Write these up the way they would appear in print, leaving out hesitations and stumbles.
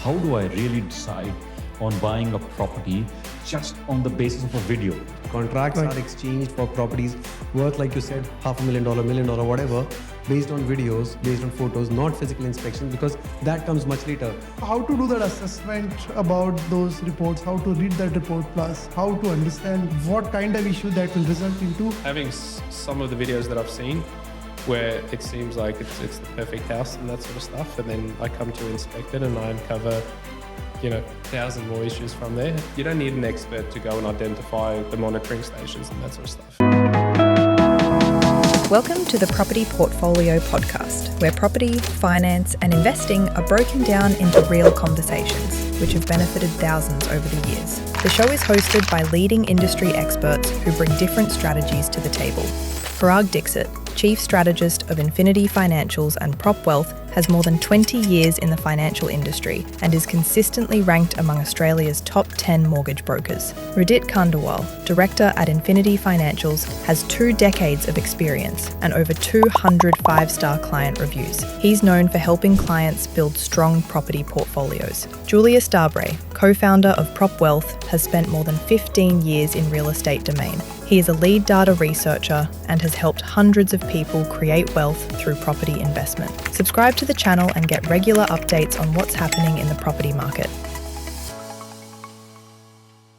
how do I really decide on buying a property just on the basis of a video? Contracts are exchanged for properties worth, like you said, $500,000, $1 million, whatever, based on videos, based on photos, not physical inspection, because that comes much later. How to do that assessment about those reports, how to read that report, plus how to understand what kind of issue that will result into. Having some of the videos that I've seen where it seems like it's the perfect house and that sort of stuff, and then I come to inspect it and I uncover 1,000 more issues from there. You don't need an expert to go and identify the monitoring stations and that sort of stuff. Welcome to the Property Portfolio Podcast, where property, finance and investing are broken down into real conversations, which have benefited thousands over the years. The show is hosted by leading industry experts who bring different strategies to the table. Parag Dixit, Chief Strategist of Infinity Financials and Prop Wealth, has more than 20 years in the financial industry and is consistently ranked among Australia's top 10 mortgage brokers. Rudit Khandelwal, Director at Infinity Financials, has 2 decades of experience and over 200 5-star client reviews. He's known for helping clients build strong property portfolios. Julius and co-founder of Prop Wealth, has spent more than 15 years in real estate domain. He is a lead data researcher and has helped hundreds of people create wealth through property investment. Subscribe to the channel and get regular updates on what's happening in the property market.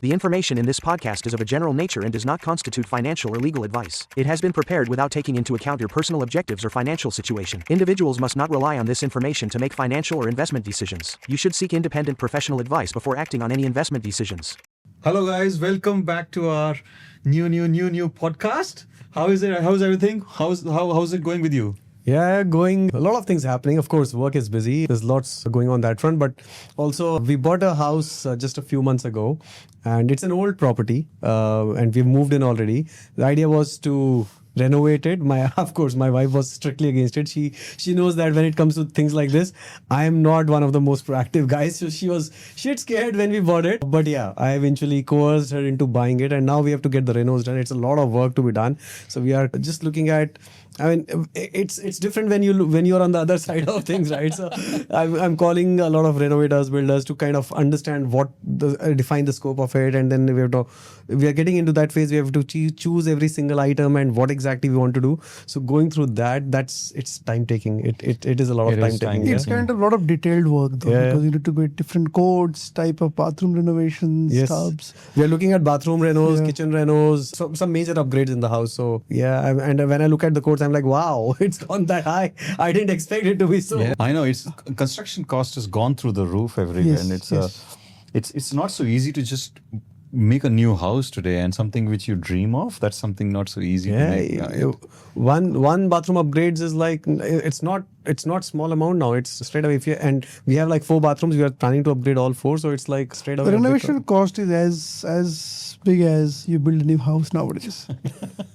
The information in this podcast is of a general nature and does not constitute financial or legal advice. It has been prepared without taking into account your personal objectives or financial situation. Individuals must not rely on this information to make financial or investment decisions. You should seek independent professional advice before acting on any investment decisions. Hello guys, welcome back to our new podcast. How is it? How's everything? How's it going with you? Yeah, going. A lot of things happening. Of course, work is busy. There's lots going on that front. But also, we bought a house just a few months ago, and it's an old property, and we've moved in already. The idea was to renovate it. Of course, my wife was strictly against it. She knows that when it comes to things like this, I am not one of the most proactive guys. So she'd scared when we bought it. But yeah, I eventually coerced her into buying it, and now we have to get the renos done. It's a lot of work to be done. So we are just looking at. I mean, it's different when you're on the other side of things, right? So I'm calling a lot of renovators, builders to kind of understand define the scope of it, and then we are getting into that phase. We have to choose every single item and what exactly we want to do. So going through it's time taking. It is a lot of time taking. It's kind of a lot of detailed work though, because you need to get different codes, type of bathroom renovations, tubs. We are looking at bathroom renos, kitchen renos, some major upgrades in the house. So yeah, and when I look at the codes, I'm like, wow, it's gone that high. I didn't expect it to be so. Yeah. I know construction cost has gone through the roof everywhere, and it's not so easy to just make a new house today, and something which you dream of, that's something not so easy to make. One bathroom upgrades is like, it's not small amount now. It's straight away. And we have like 4 bathrooms. We are planning to upgrade all 4, so it's like straight away. The renovation cost is as big as you build a new house nowadays.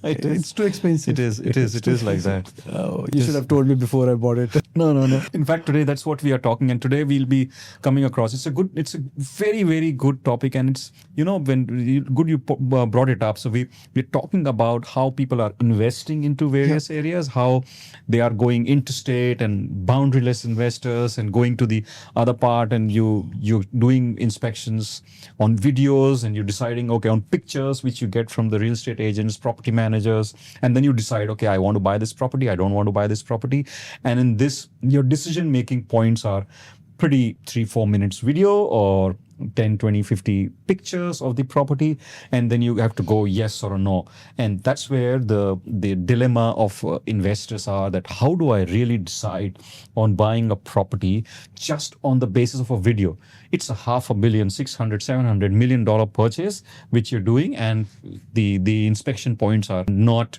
It's too expensive. It is like that. Oh, you should have told me before I bought it. No. In fact, today that's what we are talking, and today we'll be coming across. It's a very, very good topic, and it's when you brought it up. So we're talking about how people are investing into various areas, how they are going interstate and boundaryless investors, and going to the other part, and you're doing inspections on videos, and you're deciding, okay, on pictures which you get from the real estate agents, property managers, and then you decide, okay, I want to buy this property, I don't want to buy this property. And in this, your decision making points are pretty 3-4 minutes video or 10, 20, 50 pictures of the property, and then you have to go yes or no. And that's where the dilemma of investors are, that how do I really decide on buying a property just on the basis of a video? It's a $500 million, $600, $700 million purchase which you're doing, and the inspection points are not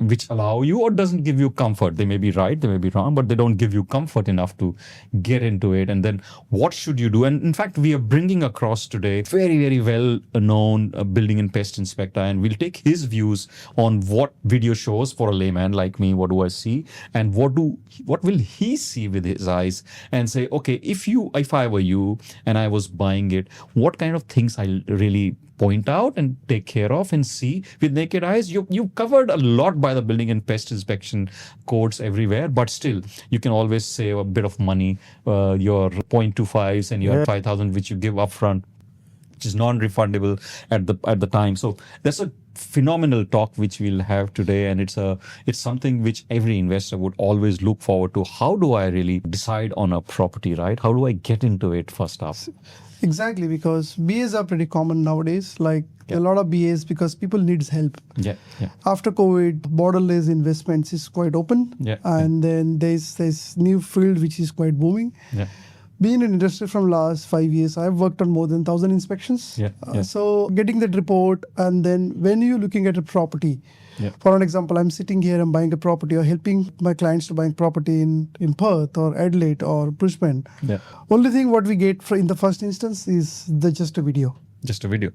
which allow you or doesn't give you comfort. They may be right, they may be wrong, but they don't give you comfort enough to get into it. And then what should you do? And in fact, we are bringing across today very, very well known building and pest inspector, and we'll take his views on what video shows for a layman like me. What do I see, and what will he see with his eyes, and say, okay, if I were you and I was buying it, what kind of things I really point out and take care of and see with naked eyes. You've covered a lot by the building and pest inspection codes everywhere, but still you can always save a bit of money, your 0.25s and your 5,000 which you give upfront, which is non-refundable at the time. So that's a phenomenal talk which we'll have today, and it's something which every investor would always look forward to. How do I really decide on a property, right? How do I get into it first up? Exactly, because BAs are pretty common nowadays. Like a lot of BAs, because people needs help. Yeah. After COVID, borderless investments is quite open, and then there's new field which is quite booming. Yeah. Being in industry from last 5 years, I've worked on more than 1,000 inspections. So getting that report, and then when you're looking at a property, for an example, I'm sitting here, I'm buying a property or helping my clients to buy property in Perth or Adelaide or Brisbane. Only thing what we get in the first instance is just a video. Just a video,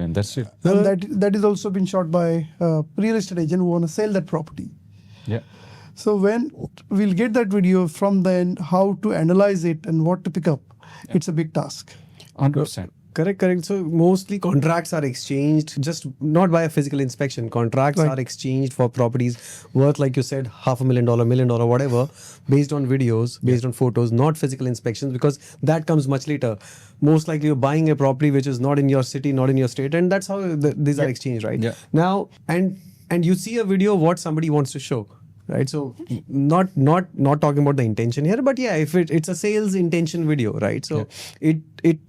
and that's it. And that is also been shot by a real estate agent who want to sell that property. So when we'll get that video, from then how to analyze it and what to pick up, it's a big task. 100%. Correct. So mostly contracts are exchanged, just not by a physical inspection. Contracts are exchanged for properties worth, like you said, $500,000, $1 million, whatever, based on videos, based on photos, not physical inspections, because that comes much later. Most likely you're buying a property which is not in your city, not in your state, and that's how these are exchanged, right? Now, and you see a video of what somebody wants to show. Right, so not talking about the intention here, but if it's a sales intention video, right? So it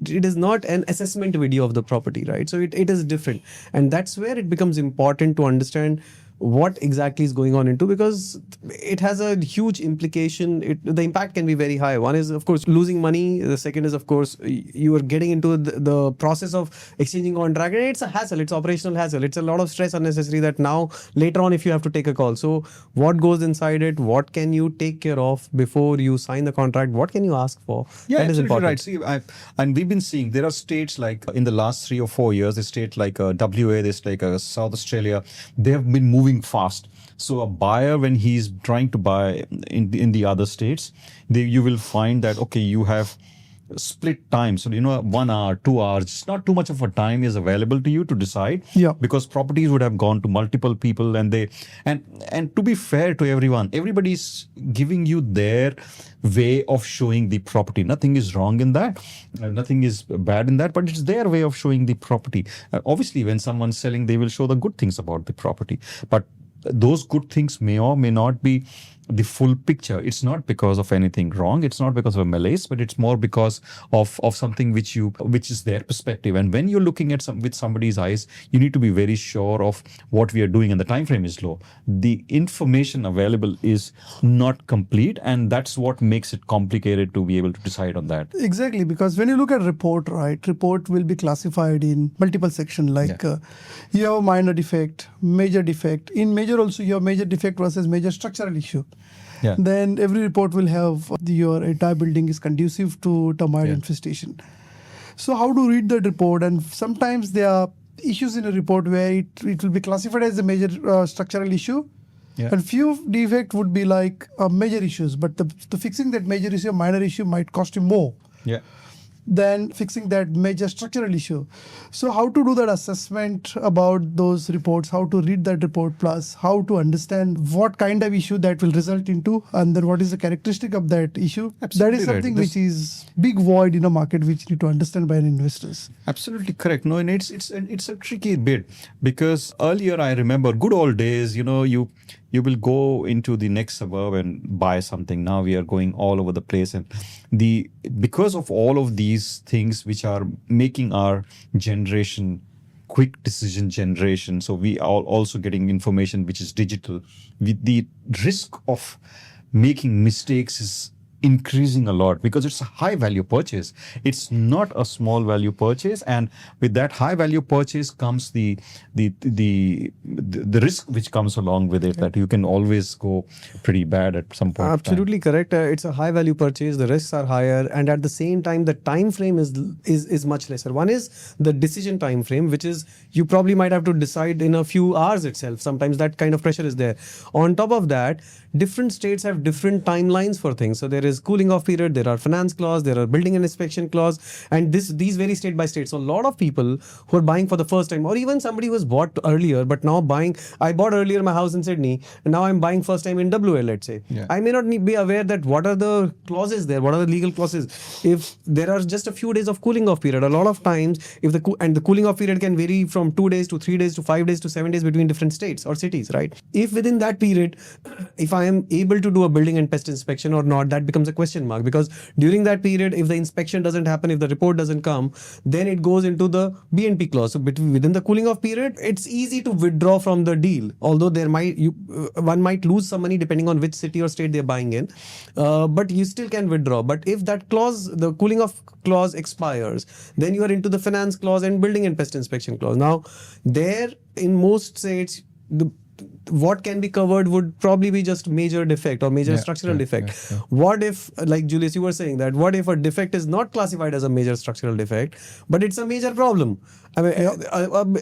is not an assessment video of the property, right? So it is different, and that's where it becomes important to understand what exactly is going on into, because it has a huge implication. The impact can be very high. One is, of course, losing money. The second is, of course, you are getting into the process of exchanging contract, and it's a hassle. It's operational hassle. It's a lot of stress unnecessary that now later on if you have to take a call. So what goes inside it? What can you take care of before you sign the contract? What can you ask for? That is important. Right. See, and we've been seeing there are states like in the last 3 or 4 years, a state like WA, there's like South Australia, they have been moving fast. So a buyer, when he's trying to buy in the other states, you will find that, okay, you have split time. So, 1 hour, 2 hours, it's not too much of a time is available to you to decide. Because properties would have gone to multiple people, and to be fair to everyone, everybody's giving you their way of showing the property. Nothing is wrong in that. Nothing is bad in that, but it's their way of showing the property. Obviously, when someone's selling, they will show the good things about the property. But those good things may or may not be the full picture. It's not because of anything wrong. It's not because of a malaise, but it's more because of something which is their perspective. And when you're looking at with somebody's eyes, you need to be very sure of what we are doing, and the time frame is low. The information available is not complete, and that's what makes it complicated to be able to decide on that. Exactly, because when you look at report, right, report will be classified in multiple sections. Like you have a minor defect, major defect. In major also you have major defect versus major structural issue. Then every report will have your entire building is conducive to termite infestation. So how to read that report? And sometimes there are issues in a report where it will be classified as a major structural issue. And few defect would be like major issues, but the fixing that major issue, minor issue might cost you more than fixing that major structural issue. So how to do that assessment about those reports, how to read that report, plus how to understand what kind of issue that will result into, and then what is the characteristic of that issue. Absolutely that is something which is big void in a market which need to understand by investors. Absolutely correct. No, and it's a tricky bit, because earlier I remember good old days, you will go into the next suburb and buy something. Now we are going all over the place, and because of all of these things which are making our generation quick decision generation, so we are also getting information which is digital. The risk of making mistakes is increasing a lot, because it's a high value purchase. It's not a small value purchase, and with that high value purchase comes the risk which comes along with it, that you can always go pretty bad at some point. Absolutely correct. It's a high value purchase. The risks are higher, and at the same time the time frame is much lesser. One is the decision time frame, which is you probably might have to decide in a few hours itself. Sometimes that kind of pressure is there. On top of that, different states have different timelines for things. So there is cooling off period, there are finance clause, there are building and inspection clause, and these vary state by state. So a lot of people who are buying for the first time, or even somebody who was bought earlier but now buying, I bought earlier my house in Sydney and now I'm buying first time in WA, let's say. I may not be aware that what are the clauses there, what are the legal clauses. If there are just a few days of cooling off period, a lot of times if the cooling off period can vary from 2 days to 3 days to 5 days to 7 days between different states or cities, right? If within that period, if I am able to do a building and pest inspection or not, that becomes a question mark, because during that period, if the inspection doesn't happen, if the report doesn't come, then it goes into the BNP clause. So within the cooling off period, it's easy to withdraw from the deal, although one might lose some money depending on which city or state they're buying in, but you still can withdraw. But if that clause, the cooling off clause expires, then you are into the finance clause and building and pest inspection clause. Now, there in most states, what can be covered would probably be just major defect or major structural defect. What if, like Julius, you were saying that, what if a defect is not classified as a major structural defect, but it's a major problem? I mean,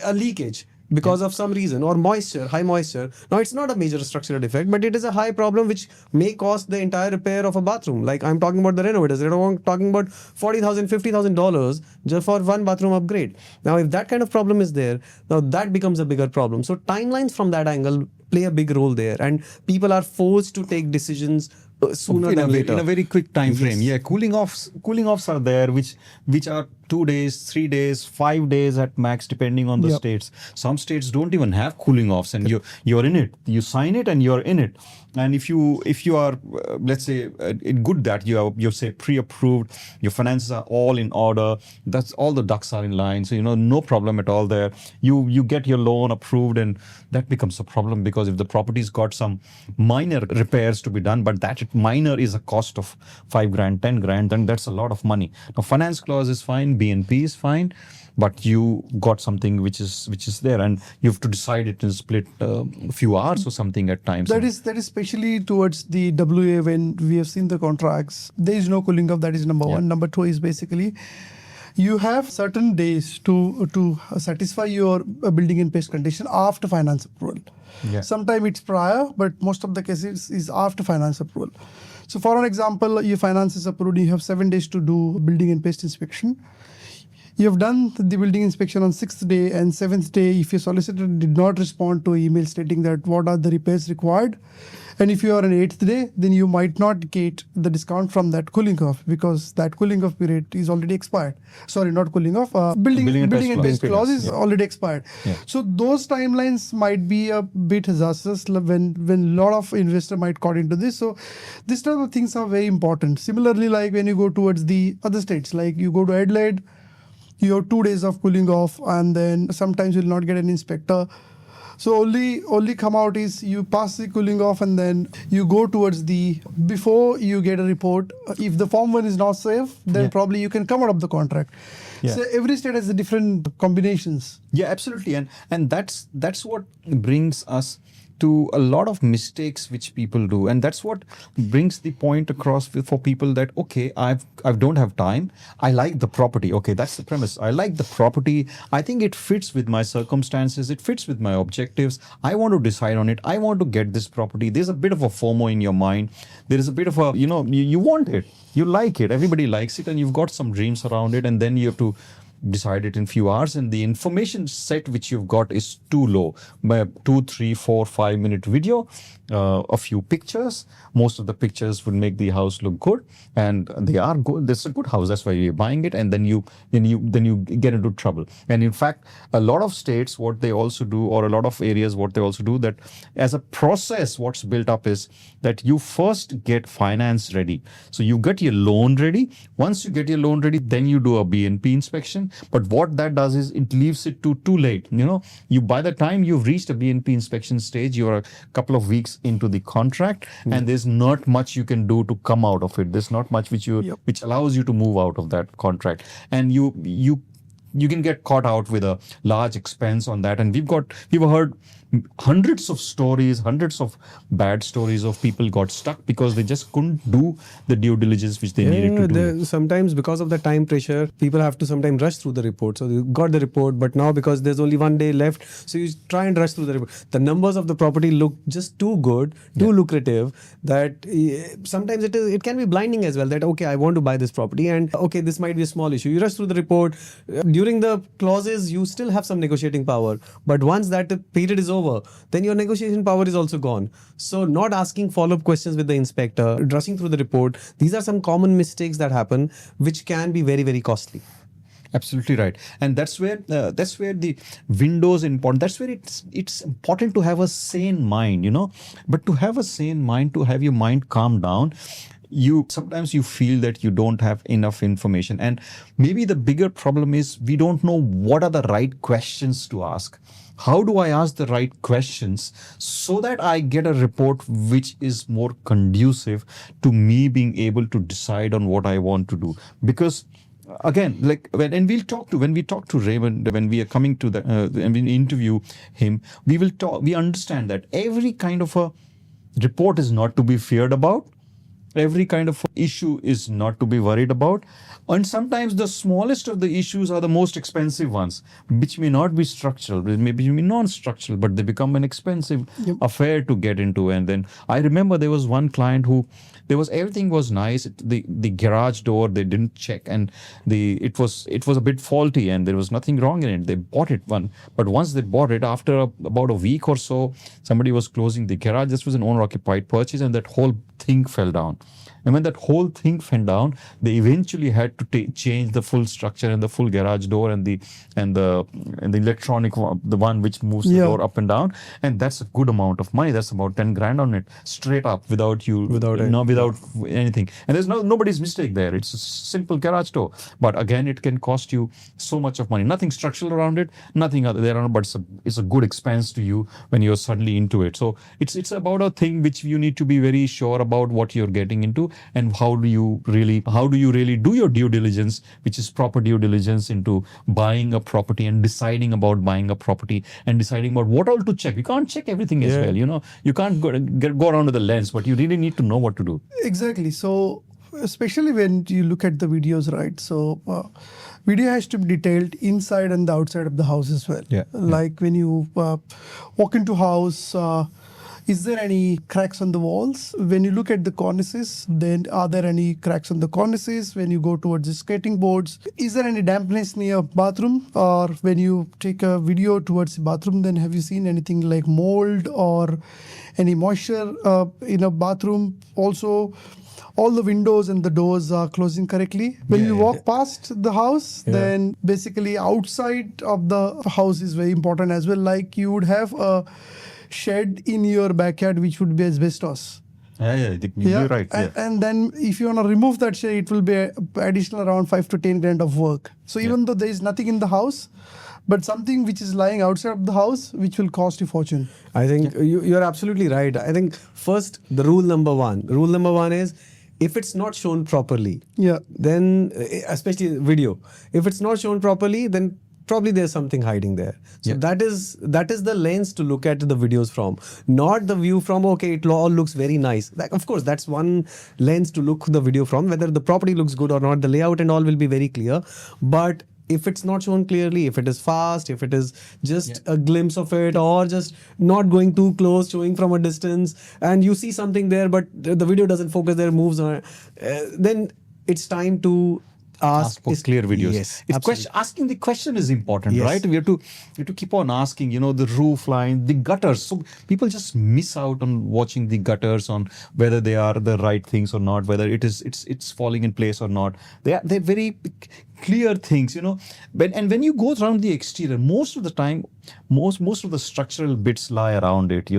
a leakage because of some reason, or moisture, high moisture. Now, it's not a major structural defect, but it is a high problem which may cost the entire repair of a bathroom. Like I'm talking about the renovators, they're talking about $40,000, $50,000 just for one bathroom upgrade. Now, if that kind of problem is there, now that becomes a bigger problem. So timelines from that angle play a big role there, and people are forced to take decisions sooner than later. In a very quick time frame. Yeah, cooling offs are there, which are 2 days, 3 days, 5 days at max, depending on the states. Some states don't even have cooling offs, and you're in it. You sign it and you're in it. And if you are, let's say, good that you're say pre-approved, your finances are all in order, that's all the ducks are in line. So no problem at all there. You get your loan approved, and that becomes a problem, because if the property's got some minor repairs to be done, but that minor is a cost of 5 grand, 10 grand, then that's a lot of money. Now, finance clause is fine, BNP is fine, but you got something which is there, and you have to decide it in split a few hours or something at times. That is especially towards the WA, when we have seen the contracts. There is no cooling off. That is number one. Number two is basically you have certain days to satisfy your building and pest condition after finance approval. Sometimes it's prior, but most of the cases is after finance approval. So for an example, your finance is approved, you have 7 days to do building and pest inspection. You have done the building inspection on 6th day, and 7th day, if your solicitor did not respond to email stating that what are the repairs required, and if you are on 8th day, then you might not get the discount from that cooling off, because that cooling off period is already expired. Sorry, not cooling off. Building and pest clause is already expired. So those timelines might be a bit hazardous when a lot of investor might caught into this. So these type of things are very important. Similarly, like when you go towards the other states, like you go to Adelaide, you have 2 days of cooling off, and then sometimes you'll not get an inspector. So only come out is you pass the cooling off, and then you go towards before you get a report. If the form 1 is not safe, then probably you can come out of the contract. So every state has the different combinations. Yeah, absolutely. And that's what brings us to a lot of mistakes which people do, and that's what brings the point across for people that, okay, I don't have time, I like the property. Okay, that's the premise. I like the property, I think it fits with my circumstances, it fits with my objectives, I want to decide on it, I want to get this property. There's a bit of a FOMO in your mind, there is a bit of a, you want it, you like it, everybody likes it, and you've got some dreams around it, and then you have to decide it in few hours, and the information set which you've got is too low. 2, 3, 4, 5 minute video, a few pictures. Most of the pictures will make the house look good, and they are good. This is a good house, that's why you're buying it, and then you get into trouble. And in fact, a lot of states, what they also do, or a lot of areas, what they also do, that as a process, what's built up is that you first get finance ready. So you get your loan ready. Once you get your loan ready, then you do a BNP inspection. But what that does is it leaves it too late. You by the time you've reached a BNP inspection stage, you're a couple of weeks into the contract, and there's not much you can do to come out of it. There's not much which allows you to move out of that contract. And you you can get caught out with a large expense on that. And we've heard hundreds of stories, hundreds of bad stories of people got stuck because they just couldn't do the due diligence which they needed to do. Sometimes because of the time pressure, people have to sometimes rush through the report. So you got the report, but now because there's only one day left, so you try and rush through the report. The numbers of the property look just too good, too lucrative, that sometimes it can be blinding as well, that okay, I want to buy this property and okay, this might be a small issue. You rush through the report. During the clauses, you still have some negotiating power. But once that period is over, then your negotiation power is also gone. So not asking follow-up questions with the inspector, rushing through the report, these are some common mistakes that happen which can be very, very costly. Absolutely right, and that's where the windows important. That's where it's important to have a sane mind, But to have a sane mind, to have your mind calm down, sometimes you feel that you don't have enough information, and maybe the bigger problem is we don't know what are the right questions to ask. How do I ask the right questions so that I get a report which is more conducive to me being able to decide on what I want to do? Because again, like when we talk to Raymond, when we are coming to and we interview him, we understand that every kind of a report is not to be feared about. Every kind of issue is not to be worried about. And sometimes the smallest of the issues are the most expensive ones, which may not be structural, maybe non-structural, but they become an expensive affair to get into. And then I remember there was one client who, everything was nice. The garage door, they didn't check, and it was a bit faulty, and there was nothing wrong in it. They bought it but once they bought it, after about a week or so, somebody was closing the garage. This was an owner-occupied purchase, and that whole thing fell down. And when that whole thing fell down, they eventually had to change the full structure and the full garage door and the electronic, the one which moves the door up and down. And that's a good amount of money. That's about 10 grand on it, straight up, without anything. And there's nobody's mistake there. It's a simple garage door. But again, it can cost you so much of money. Nothing structural around it, nothing other there, but it's a good expense to you when you're suddenly into it. So it's about a thing which you need to be very sure about what you're getting into. And how do you really do your due diligence, which is proper due diligence into buying a property and deciding about buying a property and deciding about what all to check. You can't check everything as well, You can't go around with the lens, but you really need to know what to do. Exactly. So especially when you look at the videos, right? So video has to be detailed inside and the outside of the house as well. Like when you walk into house, is there any cracks on the walls? When you look at the cornices, then are there any cracks on the cornices? When you go towards the skating boards, is there any dampness near bathroom? Or when you take a video towards the bathroom, then have you seen anything like mold or any moisture in a bathroom? Also, all the windows and the doors are closing correctly. When you walk past the house, then basically outside of the house is very important as well. Like you would have a shed in your backyard which would be asbestos. You're right. And then if you want to remove that shed, it will be additional around 5 to 10 grand of work. So even though there is nothing in the house, but something which is lying outside of the house, which will cost you fortune. I think you're absolutely right. I think first, the rule number one is, if it's not shown properly, then especially video, if it's not shown properly, then probably there's something hiding there. So that is the lens to look at the videos from, not the view from, okay, it all looks very nice. Of course, that's one lens to look the video from. Whether the property looks good or not, the layout and all will be very clear. But if it's not shown clearly, if it is fast, if it is just a glimpse of it, or just not going too close, showing from a distance, and you see something there, but the video doesn't focus there, moves on, then it's time to ask for clear videos. Yes, asking the question is important, right? We have to keep on asking, the roof line, the gutters. So people just miss out on watching the gutters, on whether they are the right things or not, whether it's falling in place or not. They're very clear things, when you go around the exterior, most of the time, most of the structural bits lie around it,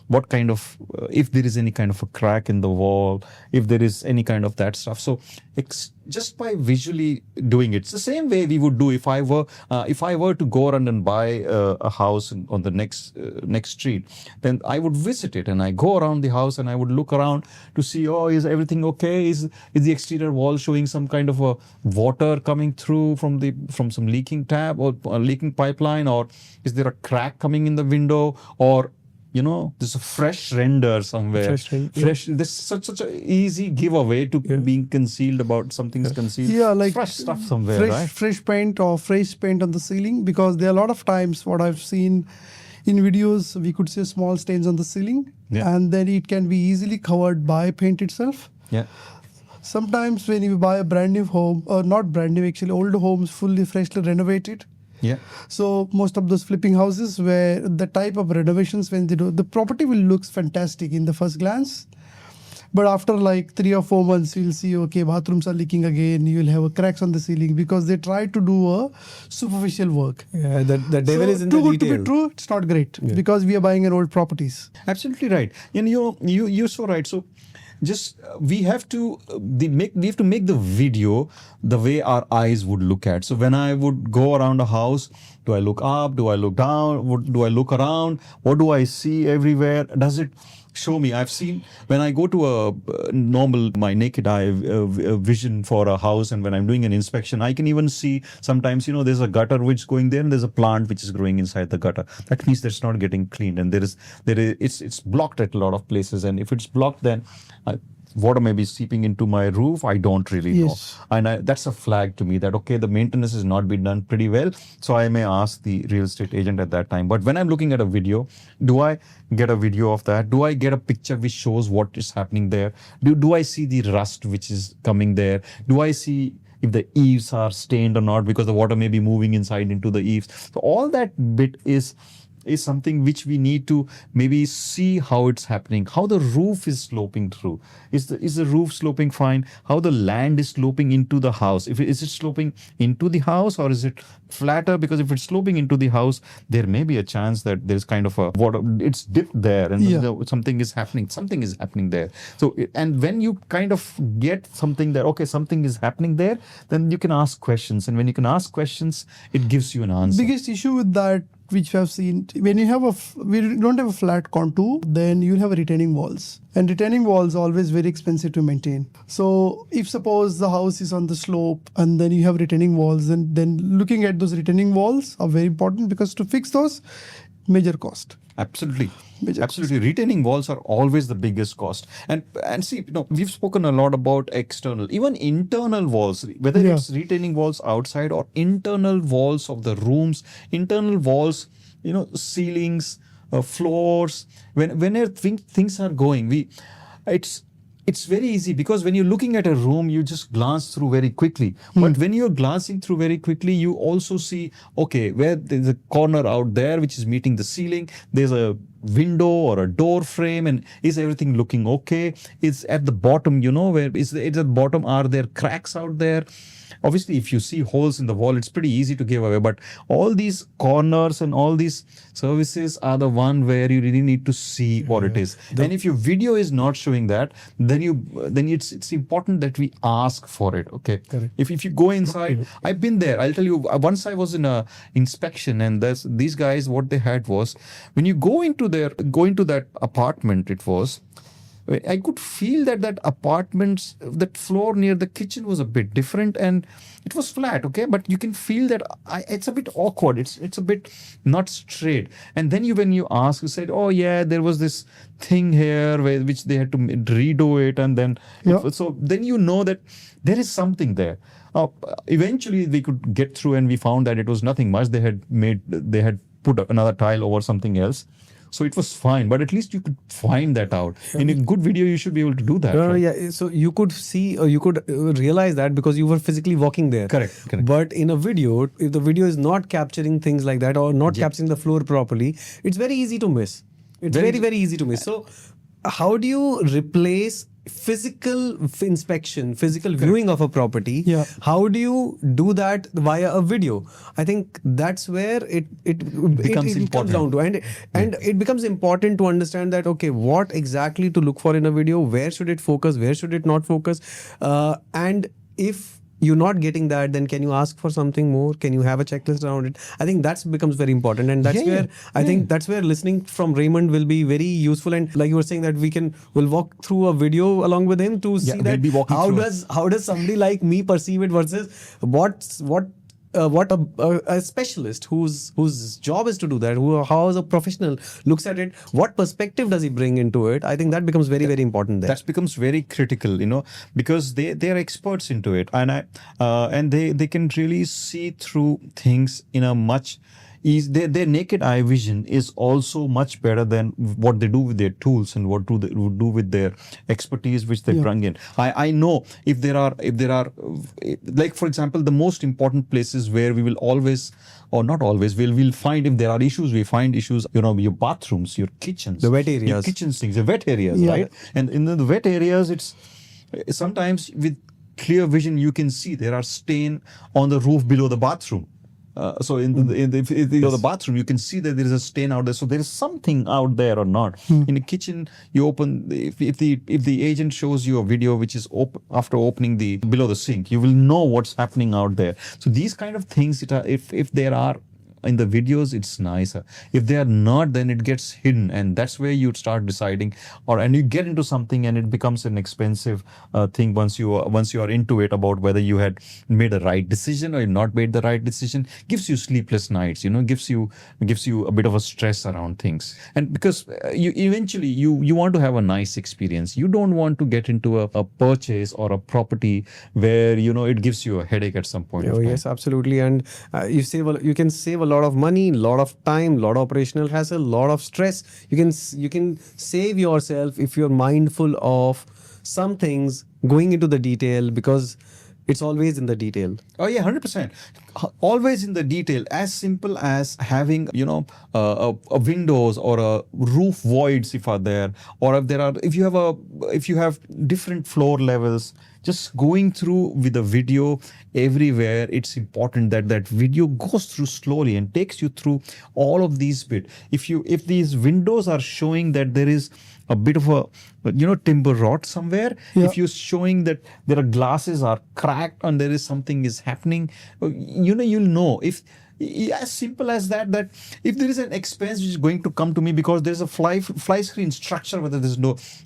what kind of, if there is any kind of a crack in the wall, if there is any kind of that stuff. So just by visually doing it, it's the same way we would do if I were to go around and buy a house on the next street, then I would visit it and I go around the house and I would look around to see, is everything okay? Is the exterior wall showing some kind of a water coming through from some leaking tap or leaking pipeline, or is there a crack coming in the window, or there's a fresh render somewhere. There's such a easy giveaway to being concealed about something's concealed. Yeah, like fresh stuff somewhere, right? Fresh paint or fresh paint on the ceiling, because there are a lot of times what I've seen in videos, we could see small stains on the ceiling, and then it can be easily covered by paint itself. Yeah. Sometimes when you buy a brand new home, or not brand new, actually old homes, fully freshly renovated. Yeah. So most of those flipping houses, where the type of renovations when they do, the property will look fantastic in the first glance, but after like 3 or 4 months, you'll see, okay, bathrooms are leaking again. You'll have cracks on the ceiling because they try to do a superficial work. Yeah, the devil is in too the good detail. to be true, it's not great, because we are buying an old properties. Absolutely right. And you're so right. So just we have to make the video the way our eyes would look at. So when I would go around a house, do I look up? Do I look down? Do I look around? What do I see everywhere? Does it show me? I've seen when I go to a normal, my naked eye vision for a house, and when I'm doing an inspection, I can even see sometimes, there's a gutter which is going there, and there's a plant which is growing inside the gutter. That means that's not getting cleaned, and it's blocked at a lot of places. And if it's blocked, then water may be seeping into my roof. I don't really know. And that's a flag to me that, okay, the maintenance has not been done pretty well. So I may ask the real estate agent at that time. But when I'm looking at a video, do I get a video of that? Do I get a picture which shows what is happening there? Do I see the rust which is coming there? Do I see if the eaves are stained or not, because the water may be moving inside into the eaves? So all that bit is something which we need to maybe see how it's happening, how the roof is sloping through. Is the roof sloping fine? How the land is sloping into the house? Is it sloping into the house, or is it flatter? Because if it's sloping into the house, there may be a chance that there's kind of a water, it's dipped there, and something is happening. Something is happening there. So, and when you kind of get something that, okay, something is happening there, then you can ask questions. And when you can ask questions, it gives you an answer. Biggest issue with that, which we have seen, when you have we don't have a flat contour, then you have a retaining walls, and retaining walls are always very expensive to maintain. So if suppose the house is on the slope and then you have retaining walls, then looking at those retaining walls are very important, because to fix those, major cost. Absolutely. Absolutely. Retaining walls are always the biggest cost. And see, we've spoken a lot about external, even internal walls, whether it's retaining walls outside or internal walls of the rooms, internal walls, ceilings, floors. Whenever things are going, it's very easy, because when you're looking at a room, you just glance through very quickly. But when you're glancing through very quickly, you also see, okay, where there's a corner out there which is meeting the ceiling, there's a window or a door frame, and is everything looking okay? Is at the bottom, where is it at the bottom? Are there cracks out there? Obviously, if you see holes in the wall, it's pretty easy to give away. But all these corners and all these services are the one where you really need to see what it is. And if your video is not showing that, then it's important that we ask for it. Okay. Correct. If you go inside, I've been there. I'll tell you. Once I was in a inspection, and these guys, what they had was, when you go into that apartment, I could feel that apartment's, that floor near the kitchen was a bit different, and it was flat, okay? But you can feel that it's a bit awkward. It's a bit not straight. And then when you ask, you said, oh yeah, there was this thing here which they had to redo it, and then so then you know that there is something there. Eventually we could get through, and we found that it was nothing much. They had put another tile over something else. So it was fine, but at least you could find that out. In a good video, you should be able to do that. No, right? yeah. So you could see, or you could realize that because you were physically walking there. Correct. But in a video, if the video is not capturing things like that, or not capturing the floor properly, it's very easy to miss. It's very easy to miss. So how do you replace physical inspection, physical viewing of a property? How do you do that via a video? I think that's where it comes down to, and it becomes important to understand that, okay, what exactly to look for in a video, where should it focus, where should it not focus, and if you're not getting that, then can you ask for something more? Can you have a checklist around it? I think that becomes very important, and that's where I think that's where listening from Raymond will be very useful. And like you were saying, that we'll walk through a video along with him to see we'll that be walking how through does somebody like me perceive it versus what a specialist whose job is to do that, how as a professional looks at it, what perspective does he bring into it? I think that becomes very, very important there. That becomes very critical, because they are experts into it, and they can really see through things in a much their naked eye vision is also much better than what they do with their tools and what do they do with their expertise which they bring in. I know if there are like, for example, the most important places where we will always, or not always, we'll find, if there are issues, we find issues, your bathrooms, your kitchens, the wet areas, your kitchen sinks, the wet areas, right? And in the wet areas, it's sometimes with clear vision you can see there are stain on the roof below the bathroom. So in the bathroom, you can see that there is a stain out there. So there is something out there or not. In the kitchen, you open, if the agent shows you a video which is after opening the below the sink, you will know what's happening out there. So these kind of things, if there are in the videos, it's nicer. If they are not, then it gets hidden, and that's where you start deciding, and you get into something, and it becomes an expensive thing once you are into it, about whether you had made a right decision or not made the right decision. Gives you sleepless nights, gives you a bit of a stress around things, and because you eventually you want to have a nice experience. You don't want to get into a purchase or a property where it gives you a headache at some point. Oh yes, absolutely. And you can save a lot of money, lot of time, lot of operational hassle, lot of stress. You can save yourself if you're mindful of some things, going into the detail, because it's always in the detail. Oh yeah, 100%. Always in the detail. As simple as having, a windows or a roof voids if are there, or if you have different floor levels. Just going through with the video everywhere, it's important that video goes through slowly and takes you through all of these bits. If these windows are showing that there is a bit of a timber rot somewhere, if you're showing that there are glasses are cracked and there is something is happening, you'll know. If as simple as that if there is an expense which is going to come to me because there's a fly screen structure, whether there's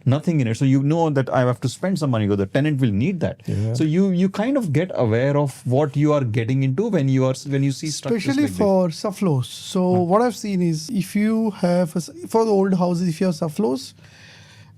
nothing in it, so that I have to spend some money, because the tenant will need that. So you kind of get aware of what you are getting into when you see structures, especially like for subfloors. So what I've seen is, if you have for the old houses, if you have subfloors,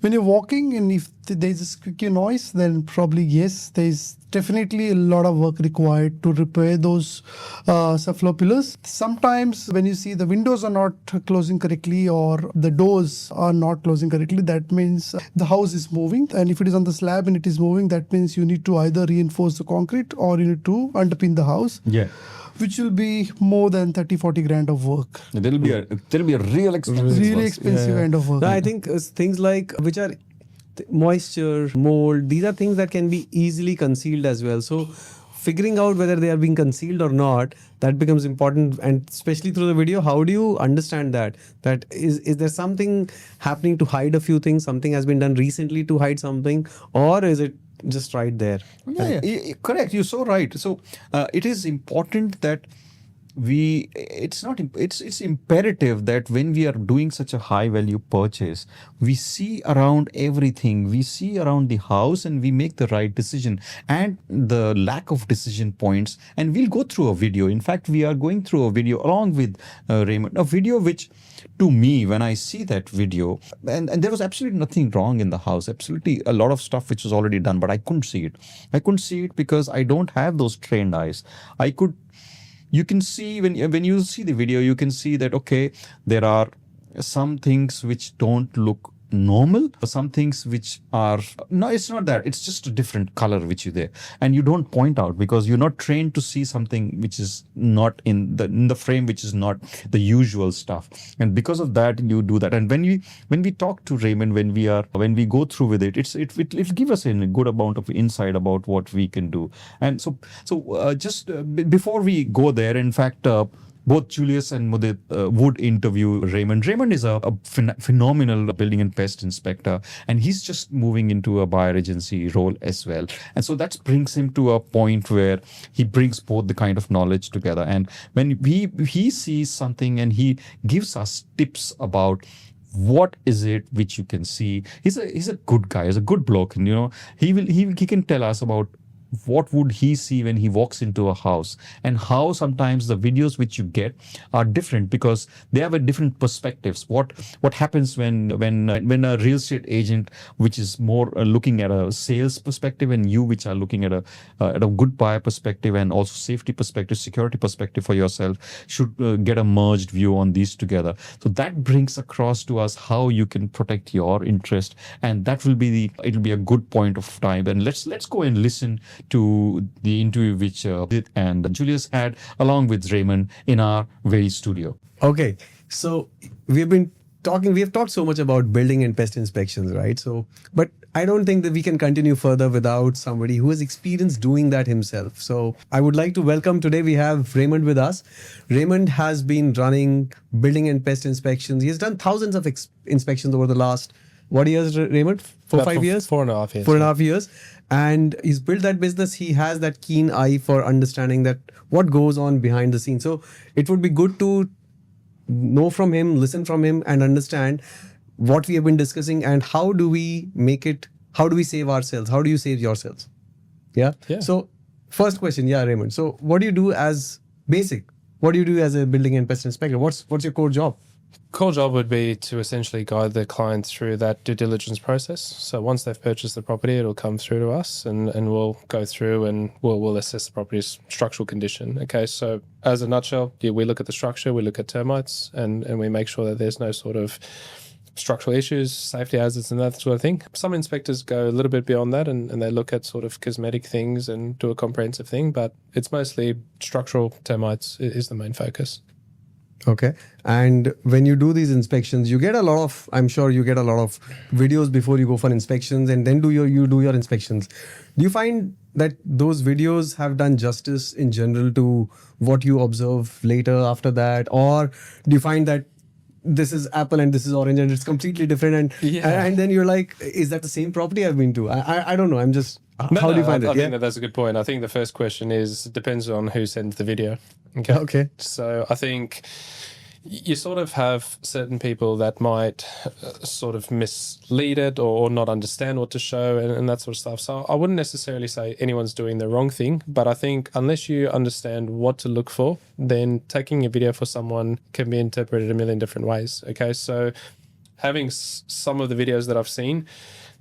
when you're walking and if there's a squeaky noise, then probably yes, there's definitely a lot of work required to repair those subfloor pillars. Sometimes when you see the windows are not closing correctly or the doors are not closing correctly, that means the house is moving. And if it is on the slab and it is moving, that means you need to either reinforce the concrete or you need to underpin the house. Yeah. Which will be more than 30-40 grand of work. There'll be a real expensive, really expensive kind of work. No, I think things like which are moisture, mold, these are things that can be easily concealed as well. So figuring out whether they are being concealed or not, that becomes important, and especially through the video, how do you understand that is there something happening to hide a few things, something has been done recently to hide something, or is it just right there? Correct, you're so right. So it is important that it's imperative that when we are doing such a high value purchase, we see around everything, we see around the house, and we make the right decision, and the lack of decision points, and we'll go through a video. In fact, we are going through a video along with Raymond, a video which, to me, when I see that video, and there was absolutely nothing wrong in the house, absolutely a lot of stuff which was already done, but I couldn't see it because I don't have those trained eyes. You can see when you see the video, you can see that, okay, there are some things which don't look normal, some things which are, no, it's not that, it's just a different color which is there, and you don't point out because you're not trained to see something which is not in the frame, which is not the usual stuff, and because of that you do that. And when we talk to Raymond, when we go through with it, it'll give us a good amount of insight about what we can do. And so just before we go there, in fact, both Julius and Mudit would interview Raymond. Raymond is a phenomenal building and pest inspector, and he's just moving into a buyer agency role as well. And so that brings him to a point where he brings both the kind of knowledge together. And when he sees something and he gives us tips about what is it which you can see. He's a good guy. He's a good bloke, and he can tell us about what would he see when he walks into a house, and how sometimes the videos which you get are different because they have a different perspectives. What happens when a real estate agent which is more looking at a sales perspective, and you which are looking at a good buyer perspective and also safety perspective, security perspective for yourself, should get a merged view on these together. So that brings across to us how you can protect your interest, and that will be it'll be a good point of time. And let's go and listen to the interview which Mudit and Julius had along with Raymond in our very studio. Okay, so we have talked so much about building and pest inspections, right? So, but I don't think that we can continue further without somebody who has experience doing that himself. So I would like to welcome, today we have Raymond with us. Raymond has been running building and pest inspections. He has done thousands of inspections over the last, what years, Raymond? 5 years? 4.5 years. 4.5 years. And he's built that business. He has that keen eye for understanding that what goes on behind the scenes. So it would be good to know from him, listen from him, and understand what we have been discussing and how do we save ourselves? How do you save yourselves? Yeah. So first question, Raymond. So what do you do as a building and pest inspector? What's your core job? Core job would be to essentially guide the client through that due diligence process. So once they've purchased the property, it'll come through to us, and we'll go through and we'll assess the property's structural condition. Okay, so as a nutshell, we look at the structure, we look at termites, and we make sure that there's no sort of structural issues, safety hazards, and that sort of thing. Some inspectors go a little bit beyond that, and they look at sort of cosmetic things and do a comprehensive thing, but it's mostly structural termites is the main focus. Okay. And when you do these inspections, I'm sure you get a lot of videos before you go for inspections, and then you do your inspections. Do you find that those videos have done justice in general to what you observe later after that? Or do you find that this is apple and this is orange and it's completely different, and then you're like, is that the same property I've been to? I don't know. I'm just, how do you find it? I think that's a good point. I think the first question is, it depends on who sends the video. Okay. So I think you sort of have certain people that might sort of mislead it or not understand what to show and that sort of stuff. So I wouldn't necessarily say anyone's doing the wrong thing, but I think unless you understand what to look for, then taking a video for someone can be interpreted a million different ways. Okay, so having some of the videos that I've seen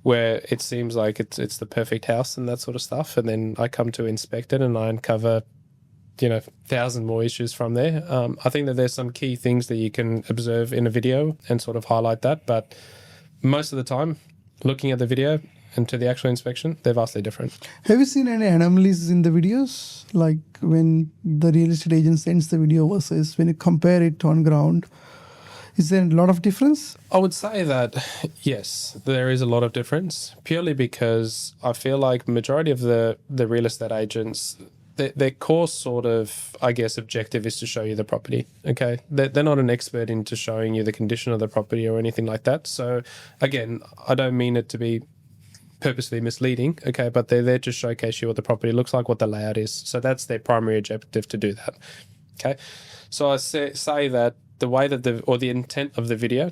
where it seems like it's the perfect house and that sort of stuff, and then I come to inspect it and I uncover 1,000 more issues from there. I think that there's some key things that you can observe in a video and sort of highlight that, but most of the time, looking at the video and to the actual inspection, they're vastly different. Have you seen any anomalies in the videos? Like when the real estate agent sends the video versus when you compare it on ground? Is there a lot of difference? I would say that, yes, there is a lot of difference, purely because I feel like majority of the real estate agents, their core sort of, I guess, objective is to show you the property, okay? They're not an expert into showing you the condition of the property or anything like that. So, again, I don't mean it to be purposely misleading, okay, but they're there to showcase you what the property looks like, what the layout is. So that's their primary objective, to do that, okay? So I say that the way that the intent of the video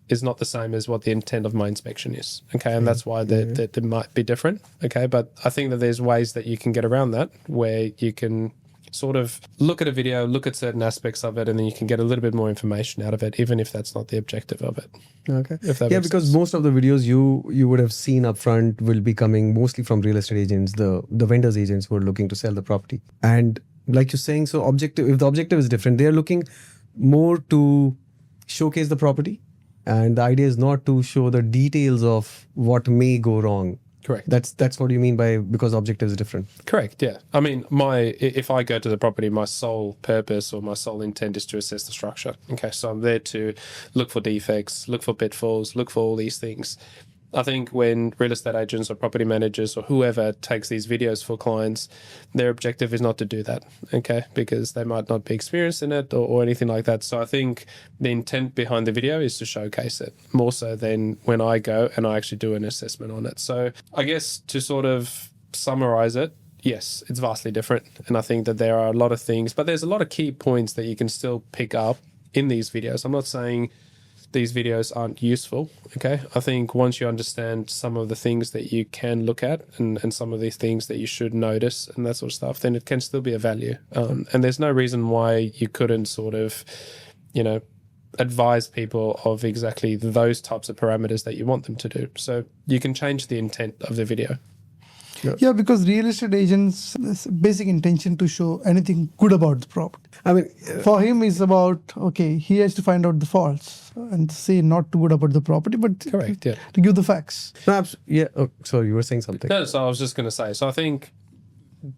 is not the same as what the intent of my inspection is, okay? And that's why they might be different, okay? But I think that there's ways that you can get around that, where you can sort of look at a video, look at certain aspects of it, and then you can get a little bit more information out of it, even if that's not the objective of it. Okay. Because most of the videos you would have seen up front will be coming mostly from real estate agents, the vendors agents who are looking to sell the property. And like you're saying, so if the objective is different, they're looking more to showcase the property. And the idea is not to show the details of what may go wrong. Correct. That's what you mean by because objective is different. Correct. Yeah. I mean, if I go to the property, my sole purpose or my sole intent is to assess the structure. Okay. So I'm there to look for defects, look for pitfalls, look for all these things. I think when real estate agents or property managers or whoever takes these videos for clients, their objective is not to do that, okay? Because they might not be experienced in it or anything like that. So I think the intent behind the video is to showcase it more so than when I go and I actually do an assessment on it. So I guess to sort of summarize it, yes, it's vastly different. And I think that there are a lot of things, but there's a lot of key points that you can still pick up in these videos. I'm not saying these videos aren't useful, okay? I think once you understand some of the things that you can look at and some of these things that you should notice and that sort of stuff, then it can still be of value. And there's no reason why you couldn't sort of, advise people of exactly those types of parameters that you want them to do. So you can change the intent of the video. Yeah, because real estate agents' basic intention to show anything good about the property. I mean, For him, it's about, okay, he has to find out the faults and say not too good about the property, but Correct, yeah. to give the facts. Oh, sorry, you were saying something. No, so I was just going to say, so I think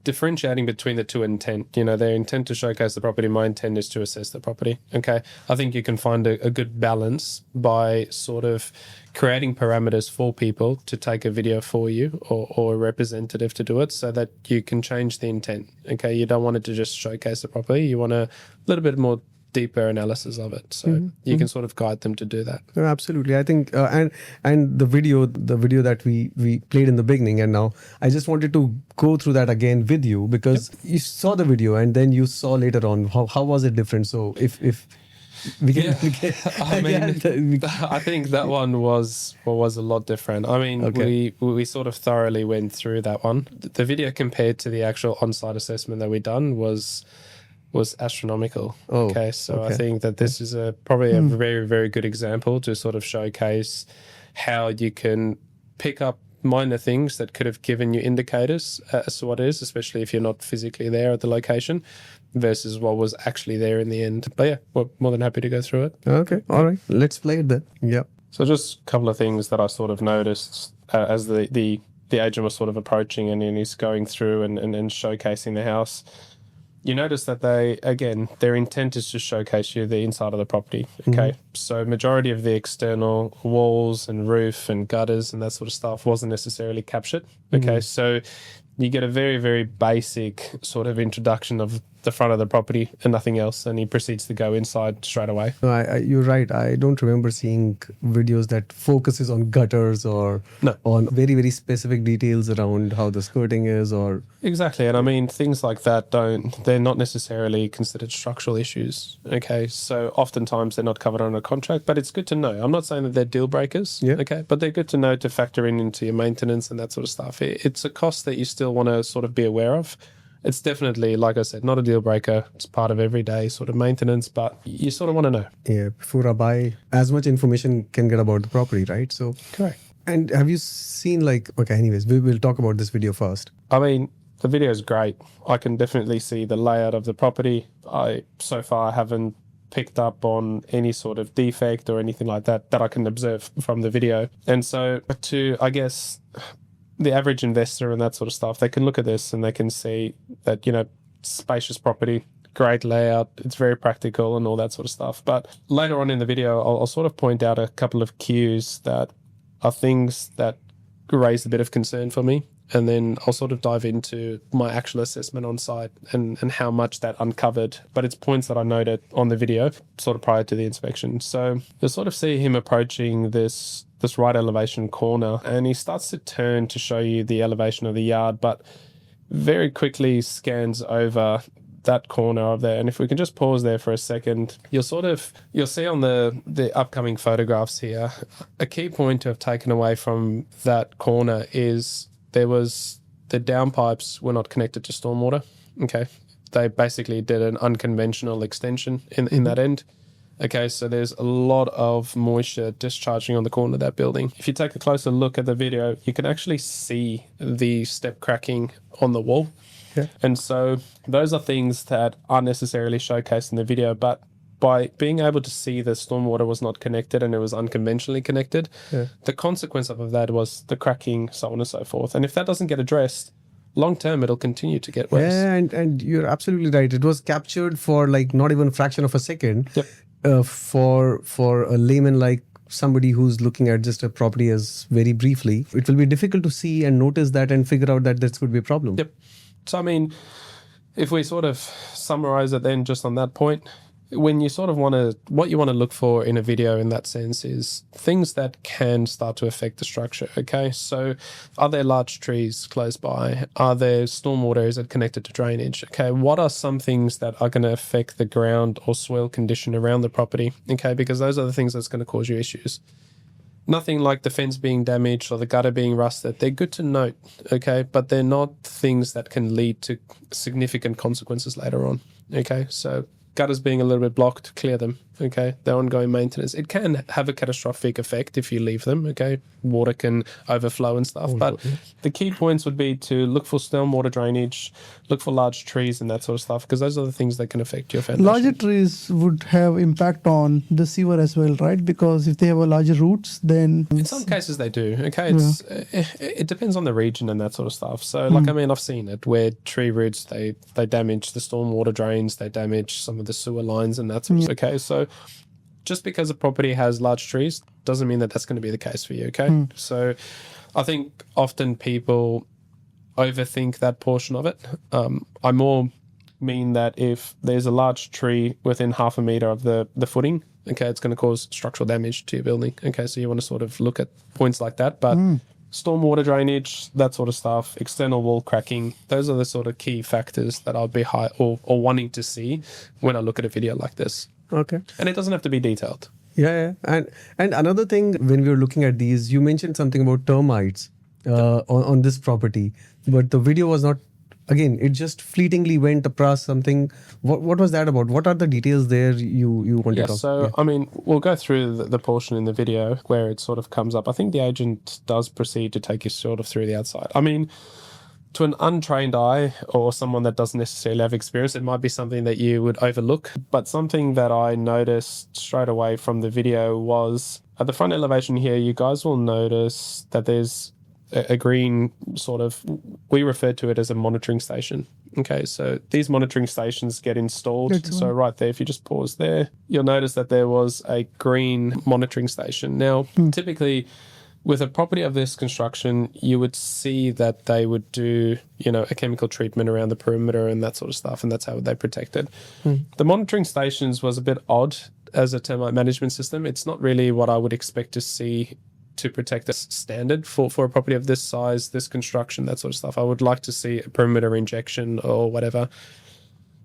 differentiating between the two intent, their intent to showcase the property, my intent is to assess the property, okay? I think you can find a good balance by sort of creating parameters for people to take a video for you or a representative to do it so that you can change the intent, okay? You don't want it to just showcase the property. You want a little bit more deeper analysis of it. So you can sort of guide them to do that. No, absolutely. I think and the video that we played in the beginning, and now I just wanted to go through that again with you because you saw the video and then you saw later on how was it different. So if we can, I think that one was a lot different. I mean, Okay. we sort of thoroughly went through that one. The video compared to the actual on-site assessment that we done was astronomical. Oh, okay, so I okay. think that this is probably a very, very good example to sort of showcase how you can pick up minor things that could have given you indicators as to what it is, especially if you're not physically there at the location, versus what was actually there in the end. But yeah, we're more than happy to go through it. Okay, all right, let's play it then. Yeah. So just a couple of things that I sort of noticed as the agent was sort of approaching and he's going through and showcasing the house. You notice that their intent is to showcase you the inside of the property, okay? So majority of the external walls and roof and gutters and that sort of stuff wasn't necessarily captured, okay? So you get a very, very basic sort of introduction of the front of the property and nothing else, and he proceeds to go inside straight away. No, you're right. I don't remember seeing videos that focuses on gutters or on very, very specific details around how the skirting is or... Exactly. And I mean, things like that they're not necessarily considered structural issues. Okay. So oftentimes they're not covered on a contract, but it's good to know. I'm not saying that they're deal breakers. Yeah. Okay. But they're good to know to factor into your maintenance and that sort of stuff. It's a cost that you still want to sort of be aware of. It's definitely, like I said, not a deal breaker. It's part of everyday sort of maintenance, but you sort of want to know. Yeah, before I buy, as much information can get about the property, right? So Correct. And have you seen anyways, we will talk about this video first. I mean, the video is great. I can definitely see the layout of the property. So far haven't picked up on any sort of defect or anything like that I can observe from the video. And so to, I guess, the average investor and that sort of stuff, they can look at this and they can see that, spacious property, great layout, it's very practical and all that sort of stuff. But later on in the video, I'll sort of point out a couple of cues that are things that raise a bit of concern for me. And then I'll sort of dive into my actual assessment on site and how much that uncovered. But it's points that I noted on the video sort of prior to the inspection. So you'll sort of see him approaching this right elevation corner and he starts to turn to show you the elevation of the yard, but very quickly scans over that corner of there. And if we can just pause there for a second, you'll see on the upcoming photographs here, a key point to have taken away from that corner is the downpipes were not connected to stormwater. Okay. They basically did an unconventional extension in that end. Okay, so there's a lot of moisture discharging on the corner of that building. If you take a closer look at the video, you can actually see the step cracking on the wall. Yeah. And so those are things that aren't necessarily showcased in the video, but by being able to see the stormwater was not connected and it was unconventionally connected, the consequence of that was the cracking, so on and so forth. And if that doesn't get addressed, long term, it'll continue to get worse. Yeah, and you're absolutely right. It was captured for not even a fraction of a second. Yep. For a layman like somebody who's looking at just a property as very briefly, it will be difficult to see and notice that and figure out that this could be a problem. Yep. So, I mean, if we sort of summarize it then just on that point, when you sort of what you want to look for in a video in that sense is things that can start to affect the structure, okay? So are there large trees close by? Are there stormwater? Is it connected to drainage? Okay, what are some things that are going to affect the ground or soil condition around the property? Okay, because those are the things that's going to cause you issues. Nothing like the fence being damaged or the gutter being rusted. They're good to note, okay? But they're not things that can lead to significant consequences later on, okay? So gutters being a little bit blocked, clear them, okay? The ongoing maintenance. It can have a catastrophic effect if you leave them, okay? Water can overflow and stuff. But the key points would be to look for stormwater drainage, look for large trees and that sort of stuff, because those are the things that can affect your foundation. Larger trees would have impact on the sewer as well, right? Because if they have a larger roots, then in some cases they do. Okay, it depends on the region and that sort of stuff. So, like, I mean, I've seen it where tree roots they damage the stormwater drains, they damage some of the sewer lines and that sort of stuff. Okay, so just because a property has large trees doesn't mean that that's going to be the case for you. Okay, so I think often people overthink that portion of it. I more mean that if there's a large tree within half a meter of the footing, okay, it's going to cause structural damage to your building. Okay, so you want to sort of look at points like that. But stormwater drainage, that sort of stuff, external wall cracking, those are the sort of key factors that I'll be or wanting to see when I look at a video like this. Okay. And it doesn't have to be detailed. Yeah. And another thing, when we were looking at these, you mentioned something about termites on this property, but the video was not. Again, it just fleetingly went across something. What was that about? What are the details there you want to talk? So, I mean, we'll go through the portion in the video where it sort of comes up. I think the agent does proceed to take you sort of through the outside. I mean, to an untrained eye or someone that doesn't necessarily have experience, it might be something that you would overlook. But something that I noticed straight away from the video was at the front elevation here, you guys will notice that there's a green sort of, we refer to it as a monitoring station. Okay, so these monitoring stations get installed. So right there, if you just pause there, you'll notice that there was a green monitoring station. Now, typically with a property of this construction, you would see that they would do, a chemical treatment around the perimeter and that sort of stuff, and that's how they protect it. The monitoring stations was a bit odd as a termite management system. It's not really what I would expect to see to protect the standard for a property of this size, this construction, that sort of stuff. I would like to see a perimeter injection or whatever.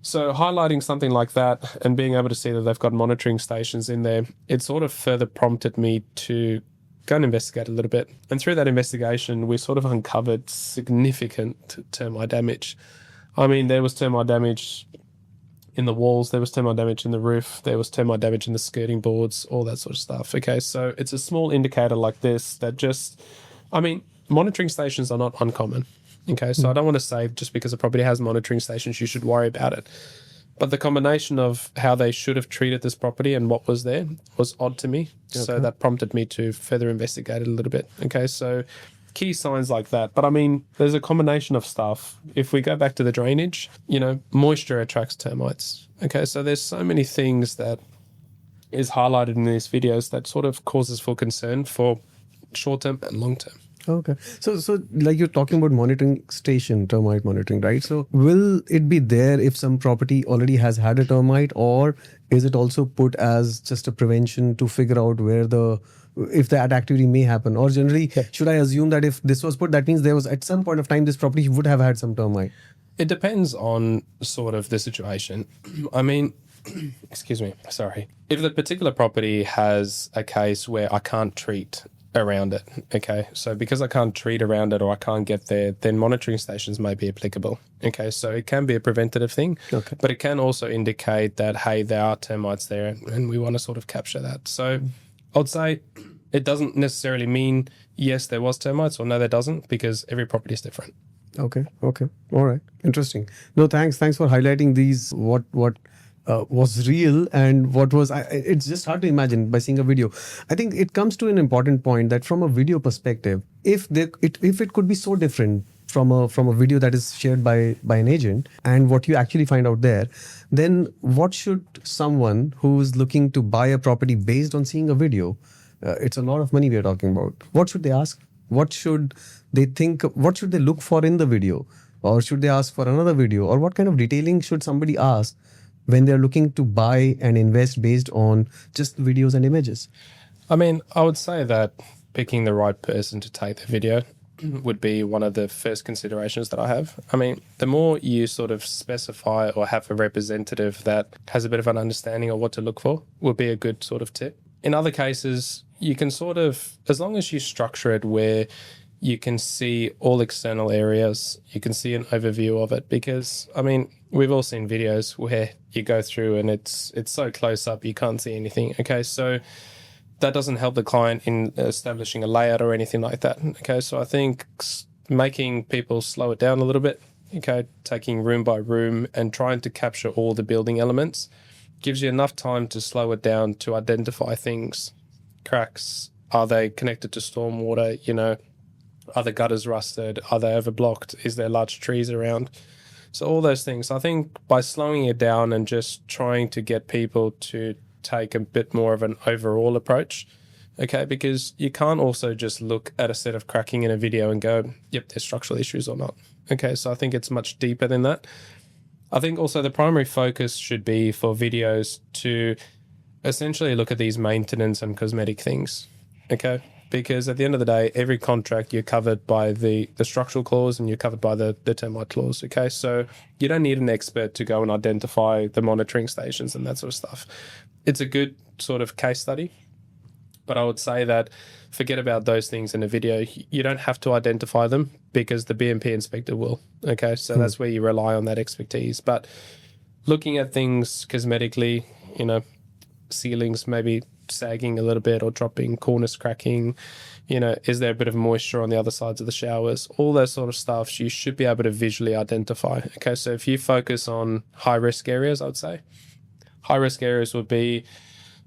So highlighting something like that and being able to see that they've got monitoring stations in there, it sort of further prompted me to go and investigate a little bit. And through that investigation, we sort of uncovered significant termite damage. I mean, there was termite damage in the walls, there was termite damage in the roof, there was termite damage in the skirting boards, all that sort of stuff. Okay, so it's a small indicator like this that monitoring stations are not uncommon. Okay, so I don't want to say just because a property has monitoring stations, you should worry about it. But the combination of how they should have treated this property and what was there was odd to me. Okay. So that prompted me to further investigate it a little bit. Okay, so key signs like that. But I mean, there's a combination of stuff. If we go back to the drainage, moisture attracts termites. Okay, so there's so many things that is highlighted in these videos that sort of causes for concern for short-term and long-term. Okay. So like you're talking about monitoring station, termite monitoring, right? So will it be there if some property already has had a termite, or is it also put as just a prevention to figure out if that activity may happen? Or generally, should I assume that if this was put, that means there was at some point of time this property would have had some termite? It depends on sort of the situation. I mean, excuse me, sorry. If the particular property has a case where I can't treat around it, okay, so because I can't treat around it or I can't get there, then monitoring stations may be applicable. Okay, so it can be a preventative thing, but it can also indicate that, hey, there are termites there and we want to sort of capture that. So I'd say it doesn't necessarily mean yes, there was termites, or no, there doesn't, because every property is different. Okay. All right. Interesting. No, thanks for highlighting these, what was real and what was. It's just hard to imagine by seeing a video. I think it comes to an important point that from a video perspective, if it could be so different from a video that is shared by an agent and what you actually find out there, then what should someone who's looking to buy a property based on seeing a video, It's a lot of money we are talking about. What should they ask? What should they think? What should they look for in the video? Or should they ask for another video? Or what kind of detailing should somebody ask when they're looking to buy and invest based on just videos and images? I mean, I would say that picking the right person to take the video would be one of the first considerations that I have. I mean, the more you sort of specify or have a representative that has a bit of an understanding of what to look for would be a good sort of tip. In other cases, you can sort of, as long as you structure it where you can see all external areas, you can see an overview of it, because, I mean, we've all seen videos where you go through and it's so close up you can't see anything. Okay, so that doesn't help the client in establishing a layout or anything like that. Okay, so I think making people slow it down a little bit, okay, taking room by room and trying to capture all the building elements gives you enough time to slow it down to identify things. Cracks, are they connected to stormwater? You know, are the gutters rusted? Are they overblocked? Is there large trees around? So all those things. I think by slowing it down and just trying to get people to take a bit more of an overall approach, okay, because you can't also just look at a set of cracking in a video and go, yep, there's structural issues or not. Okay, so I think it's much deeper than that. I think also the primary focus should be for videos to essentially look at these maintenance and cosmetic things, okay, because at the end of the day, every contract you're covered by the structural clause and you're covered by the termite clause, okay, so you don't need an expert to go and identify the monitoring stations and that sort of stuff. It's a good sort of case study, but I would say that forget about those things in a video. You don't have to identify them because the BMP inspector will. Okay, so that's where you rely on that expertise. But looking at things cosmetically, you know, ceilings maybe sagging a little bit or dropping, corners cracking, you know, is there a bit of moisture on the other sides of the showers? All those sort of stuff you should be able to visually identify. Okay, so if you focus on high risk areas, I would say, high risk areas would be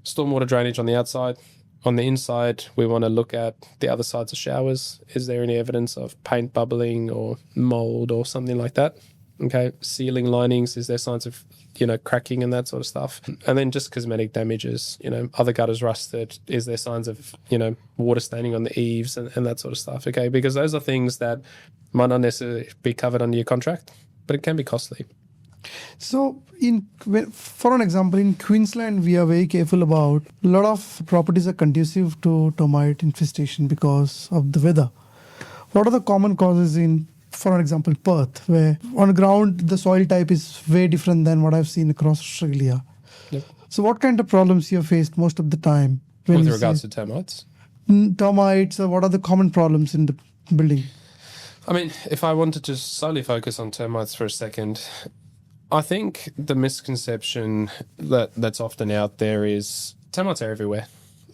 stormwater drainage on the outside. On the inside, we want to look at the other sides of showers. Is there any evidence of paint bubbling or mold or something like that? Okay, ceiling linings, is there signs of, you know, cracking and that sort of stuff? And then just cosmetic damages, you know, are the gutters rusted? Is there signs of, you know, water staining on the eaves and that sort of stuff? Okay, because those are things that might not necessarily be covered under your contract, but it can be costly. So, for an example, in Queensland, we are very careful about a lot of properties are conducive to termite infestation because of the weather. What are the common causes in, for an example, Perth, where on the ground the soil type is very different than what I've seen across Australia? Yep. So, what kind of problems you have faced most of the time? With regards to termites? Termites, or what are the common problems in the building? I mean, if I wanted to solely focus on termites for a second, I think the misconception that's often out there is termites are everywhere.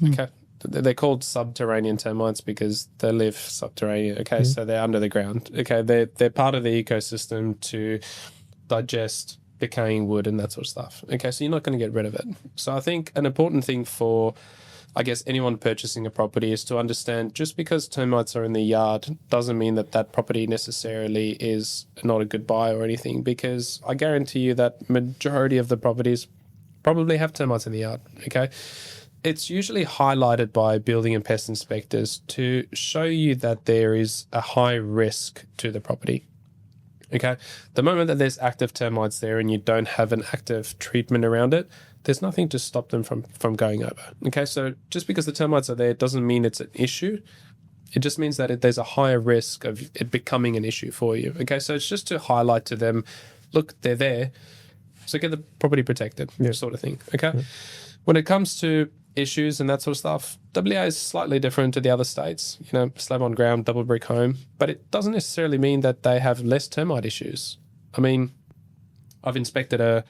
Okay. They're called subterranean termites because they live subterranean. Okay. So they're under the ground. Okay. They're part of the ecosystem to digest decaying wood and that sort of stuff. Okay. So you're not going to get rid of it. So I think an important thing for, I guess, anyone purchasing a property is to understand just because termites are in the yard doesn't mean that that property necessarily is not a good buy or anything, because I guarantee you that majority of the properties probably have termites in the yard, okay? It's usually highlighted by building and pest inspectors to show you that there is a high risk to the property. Okay, the moment that there's active termites there and you don't have an active treatment around it, there's nothing to stop them from going over. Okay, so just because the termites are there doesn't mean it's an issue. It just means that there's a higher risk of it becoming an issue for you. Okay, so it's just to highlight to them, look, they're there, so get the property protected, sort of thing. Okay, when it comes to issues and that sort of stuff, WA is slightly different to the other states, you know, slab on ground, double brick home, but it doesn't necessarily mean that they have less termite issues. I mean, I've inspected a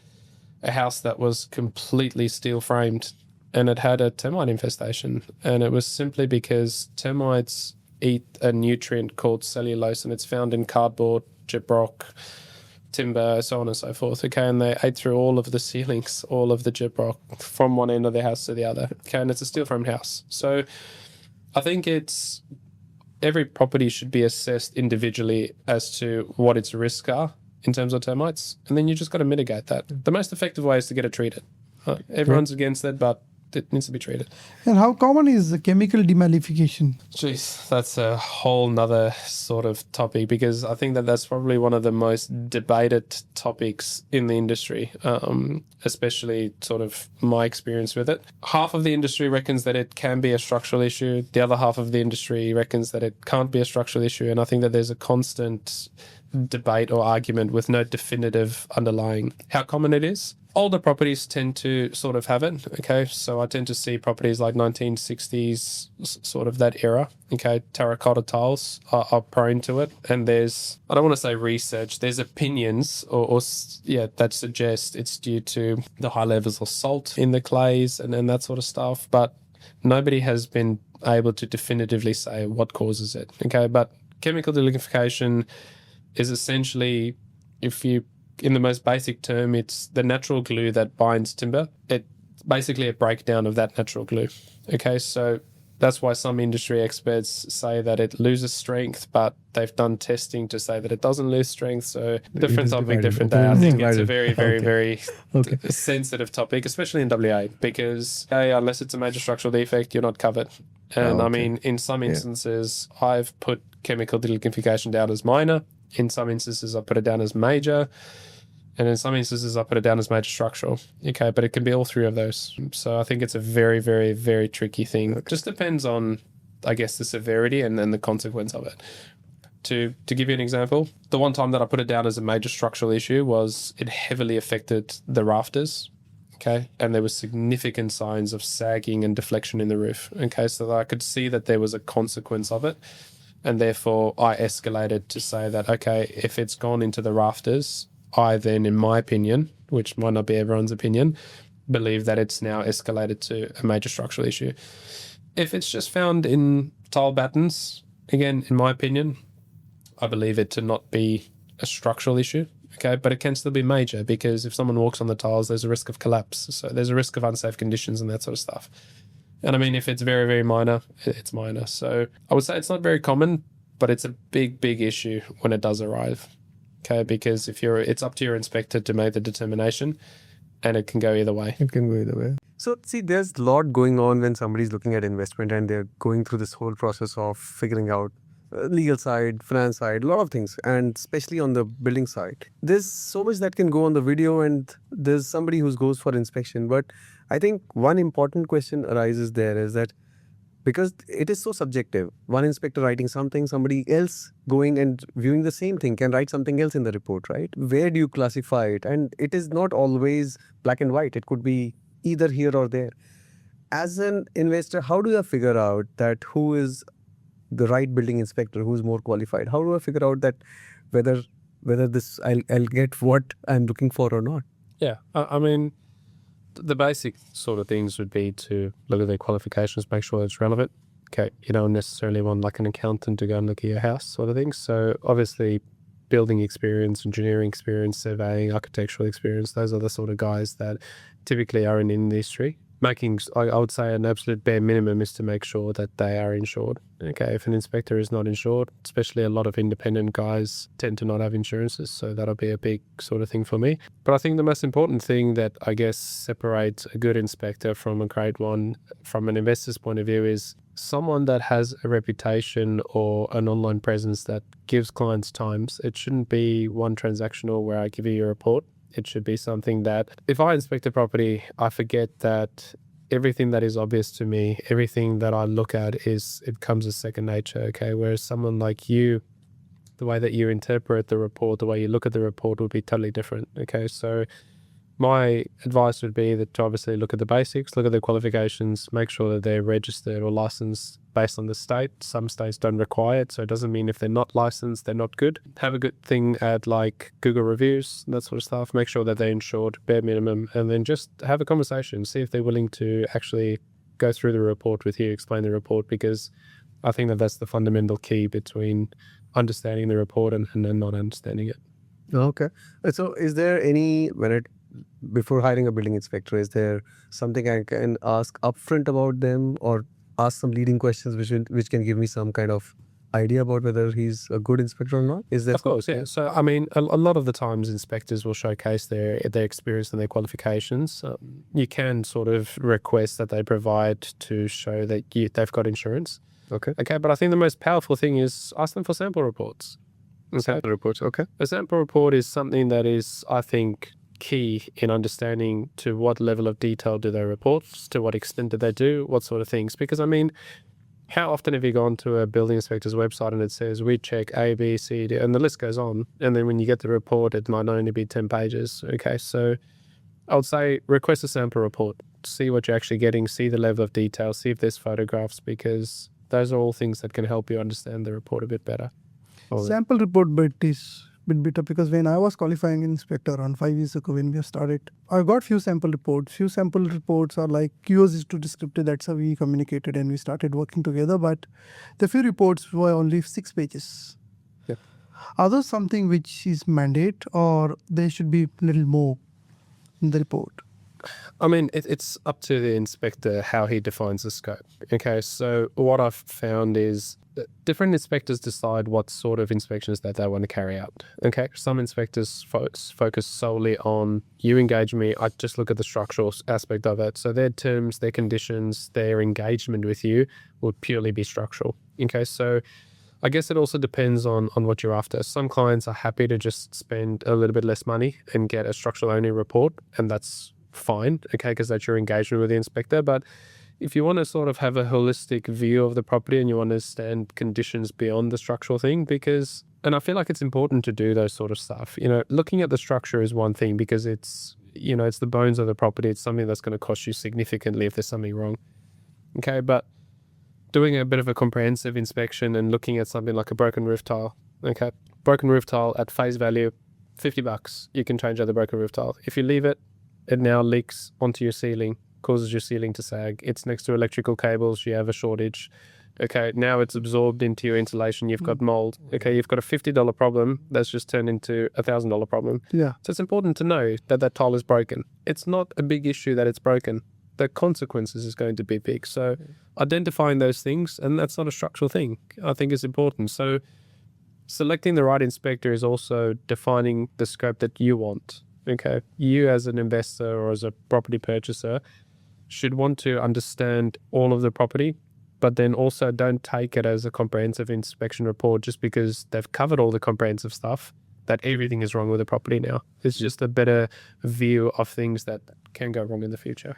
house that was completely steel framed and it had a termite infestation, and it was simply because termites eat a nutrient called cellulose, and it's found in cardboard, gyprock, timber, so on and so forth. Okay, and they ate through all of the ceilings, all of the gyprock from one end of the house to the other. Okay, and it's a steel framed house. So I think it's every property should be assessed individually as to what its risks are in terms of termites, and then you just got to mitigate that. The most effective way is to get it treated. Everyone's against it, but it needs to be treated. And how common is the chemical demalification? Jeez, that's a whole nother sort of topic, because I think that that's probably one of the most debated topics in the industry, especially sort of my experience with it. Half of the industry reckons that it can be a structural issue. The other half of the industry reckons that it can't be a structural issue. And I think that there's a constant debate or argument with no definitive underlying. How common it is? Older properties tend to sort of have it, okay? So I tend to see properties like 1960s, sort of that era, okay? Terracotta tiles are prone to it. And there's, I don't want to say research, there's opinions that suggest it's due to the high levels of salt in the clays and that sort of stuff. But nobody has been able to definitively say what causes it, okay? But chemical delignification is essentially, in the most basic term, it's the natural glue that binds timber. It's basically a breakdown of that natural glue. Okay, so that's why some industry experts say that it loses strength, but they've done testing to say that it doesn't lose strength. So different topic, different day. I think it's a very, very, very sensitive topic, especially in WA, because unless it's a major structural defect, you're not covered. And I mean, in some instances, I've put chemical delignification down as minor. In some instances, I put it down as major. And in some instances, I put it down as major structural. Okay, but it can be all three of those. So I think it's a very, very, very tricky thing. It just depends on, I guess, the severity and then the consequence of it. To give you an example, the one time that I put it down as a major structural issue was it heavily affected the rafters. Okay, and there was significant signs of sagging and deflection in the roof. Okay, so I could see that there was a consequence of it. And therefore, I escalated to say that, okay, if it's gone into the rafters, I then, in my opinion, which might not be everyone's opinion, believe that it's now escalated to a major structural issue. If it's just found in tile battens, again, in my opinion, I believe it to not be a structural issue. Okay, but it can still be major, because if someone walks on the tiles, there's a risk of collapse. So there's a risk of unsafe conditions and that sort of stuff. And I mean, if it's very, very minor, it's minor. So I would say it's not very common, but it's a big, big issue when it does arrive. Okay, because it's up to your inspector to make the determination, and it can go either way. It can go either way. So see, there's a lot going on when somebody's looking at investment and they're going through this whole process of figuring out legal side, finance side, a lot of things, and especially on the building side. There's so much that can go on the video, and there's somebody who goes for inspection. But I think one important question arises there is that because it is so subjective, one inspector writing something, somebody else going and viewing the same thing can write something else in the report, right? Where do you classify it? And it is not always black and white. It could be either here or there. As an investor, how do you figure out that who is the right building inspector, who's more qualified? How do I figure out that whether this I'll get what I'm looking for or not? Yeah, I mean, the basic sort of things would be to look at their qualifications, make sure it's relevant. Okay, you don't necessarily want like an accountant to go and look at your house sort of thing. So obviously building experience, engineering experience, surveying, architectural experience, those are the sort of guys that typically are in industry. I would say an absolute bare minimum is to make sure that they are insured. Okay, if an inspector is not insured, especially a lot of independent guys tend to not have insurances, so that'll be a big sort of thing for me. But I think the most important thing that I guess separates a good inspector from a great one from an investor's point of view is someone that has a reputation or an online presence that gives clients times. It shouldn't be one transactional where I give you a report. It should be something that if I inspect a property, I forget that everything that is obvious to me, everything that I look at it comes as second nature, okay? Whereas someone like you, the way that you interpret the report, the way you look at the report would be totally different, okay? So my advice would be that to obviously look at the basics, look at the qualifications, make sure that they're registered or licensed based on the state. Some states don't require it, so it doesn't mean if they're not licensed, they're not good. Have a good thing at like Google reviews, that sort of stuff. Make sure that they're insured, bare minimum, and then just have a conversation. See if they're willing to actually go through the report with you, explain the report, because I think that that's the fundamental key between understanding the report and then not understanding it. Okay. So is there any, before hiring a building inspector, is there something I can ask upfront about them or ask some leading questions which can give me some kind of idea about whether he's a good inspector or not? Is there? Of course, yeah. So, I mean, a lot of the times inspectors will showcase their experience and their qualifications. You can sort of request that they provide to show that they've got insurance. Okay. Okay, but I think the most powerful thing is ask them for sample reports. Okay. Sample reports. Okay. A sample report is something that is, I think, key in understanding to what level of detail do they report, to what extent do they do, what sort of things. Because, I mean, how often have you gone to a building inspector's website and it says, we check A, B, C, D, and the list goes on. And then when you get the report, it might only be 10 pages. Okay, so I would say request a sample report, see what you're actually getting, see the level of detail, see if there's photographs, because those are all things that can help you understand the report a bit better. Sample report bit is a bit better because when I was qualifying inspector around 5 years ago when we started, I got few sample reports. Few sample reports are like yours is too descriptive. That's how we communicated and we started working together. But the few reports were only 6 pages. Yeah. Are those something which is mandate or there should be a little more in the report? I mean, it's up to the inspector how he defines the scope. Okay, so what I've found is that different inspectors decide what sort of inspections that they want to carry out. Okay, some inspectors focus solely on you engage me, I just look at the structural aspect of it. So their terms, their conditions, their engagement with you would purely be structural. Okay, so I guess it also depends on what you're after. Some clients are happy to just spend a little bit less money and get a structural only report, and that's fine, okay, because that's your engagement with the inspector. But if you want to sort of have a holistic view of the property and you understand conditions beyond the structural thing, and I feel like it's important to do those sort of stuff. You know, looking at the structure is one thing because it's the bones of the property. It's something that's going to cost you significantly if there's something wrong. Okay, but doing a bit of a comprehensive inspection and looking at something like a broken roof tile. Okay, broken roof tile at face value, $50. You can change out the broken roof tile. If you leave it, it now leaks onto your ceiling, causes your ceiling to sag. It's next to electrical cables. You have a shortage. Okay, now it's absorbed into your insulation. You've got mold. Okay, you've got a $50 problem that's just turned into a $1,000 problem. Yeah. So it's important to know that tile is broken. It's not a big issue that it's broken. The consequences is going to be big. So identifying those things, and that's not a structural thing, I think is important. So selecting the right inspector is also defining the scope that you want. Okay, you as an investor or as a property purchaser should want to understand all of the property, but then also don't take it as a comprehensive inspection report just because they've covered all the comprehensive stuff, that everything is wrong with the property now. It's just a better view of things that can go wrong in the future.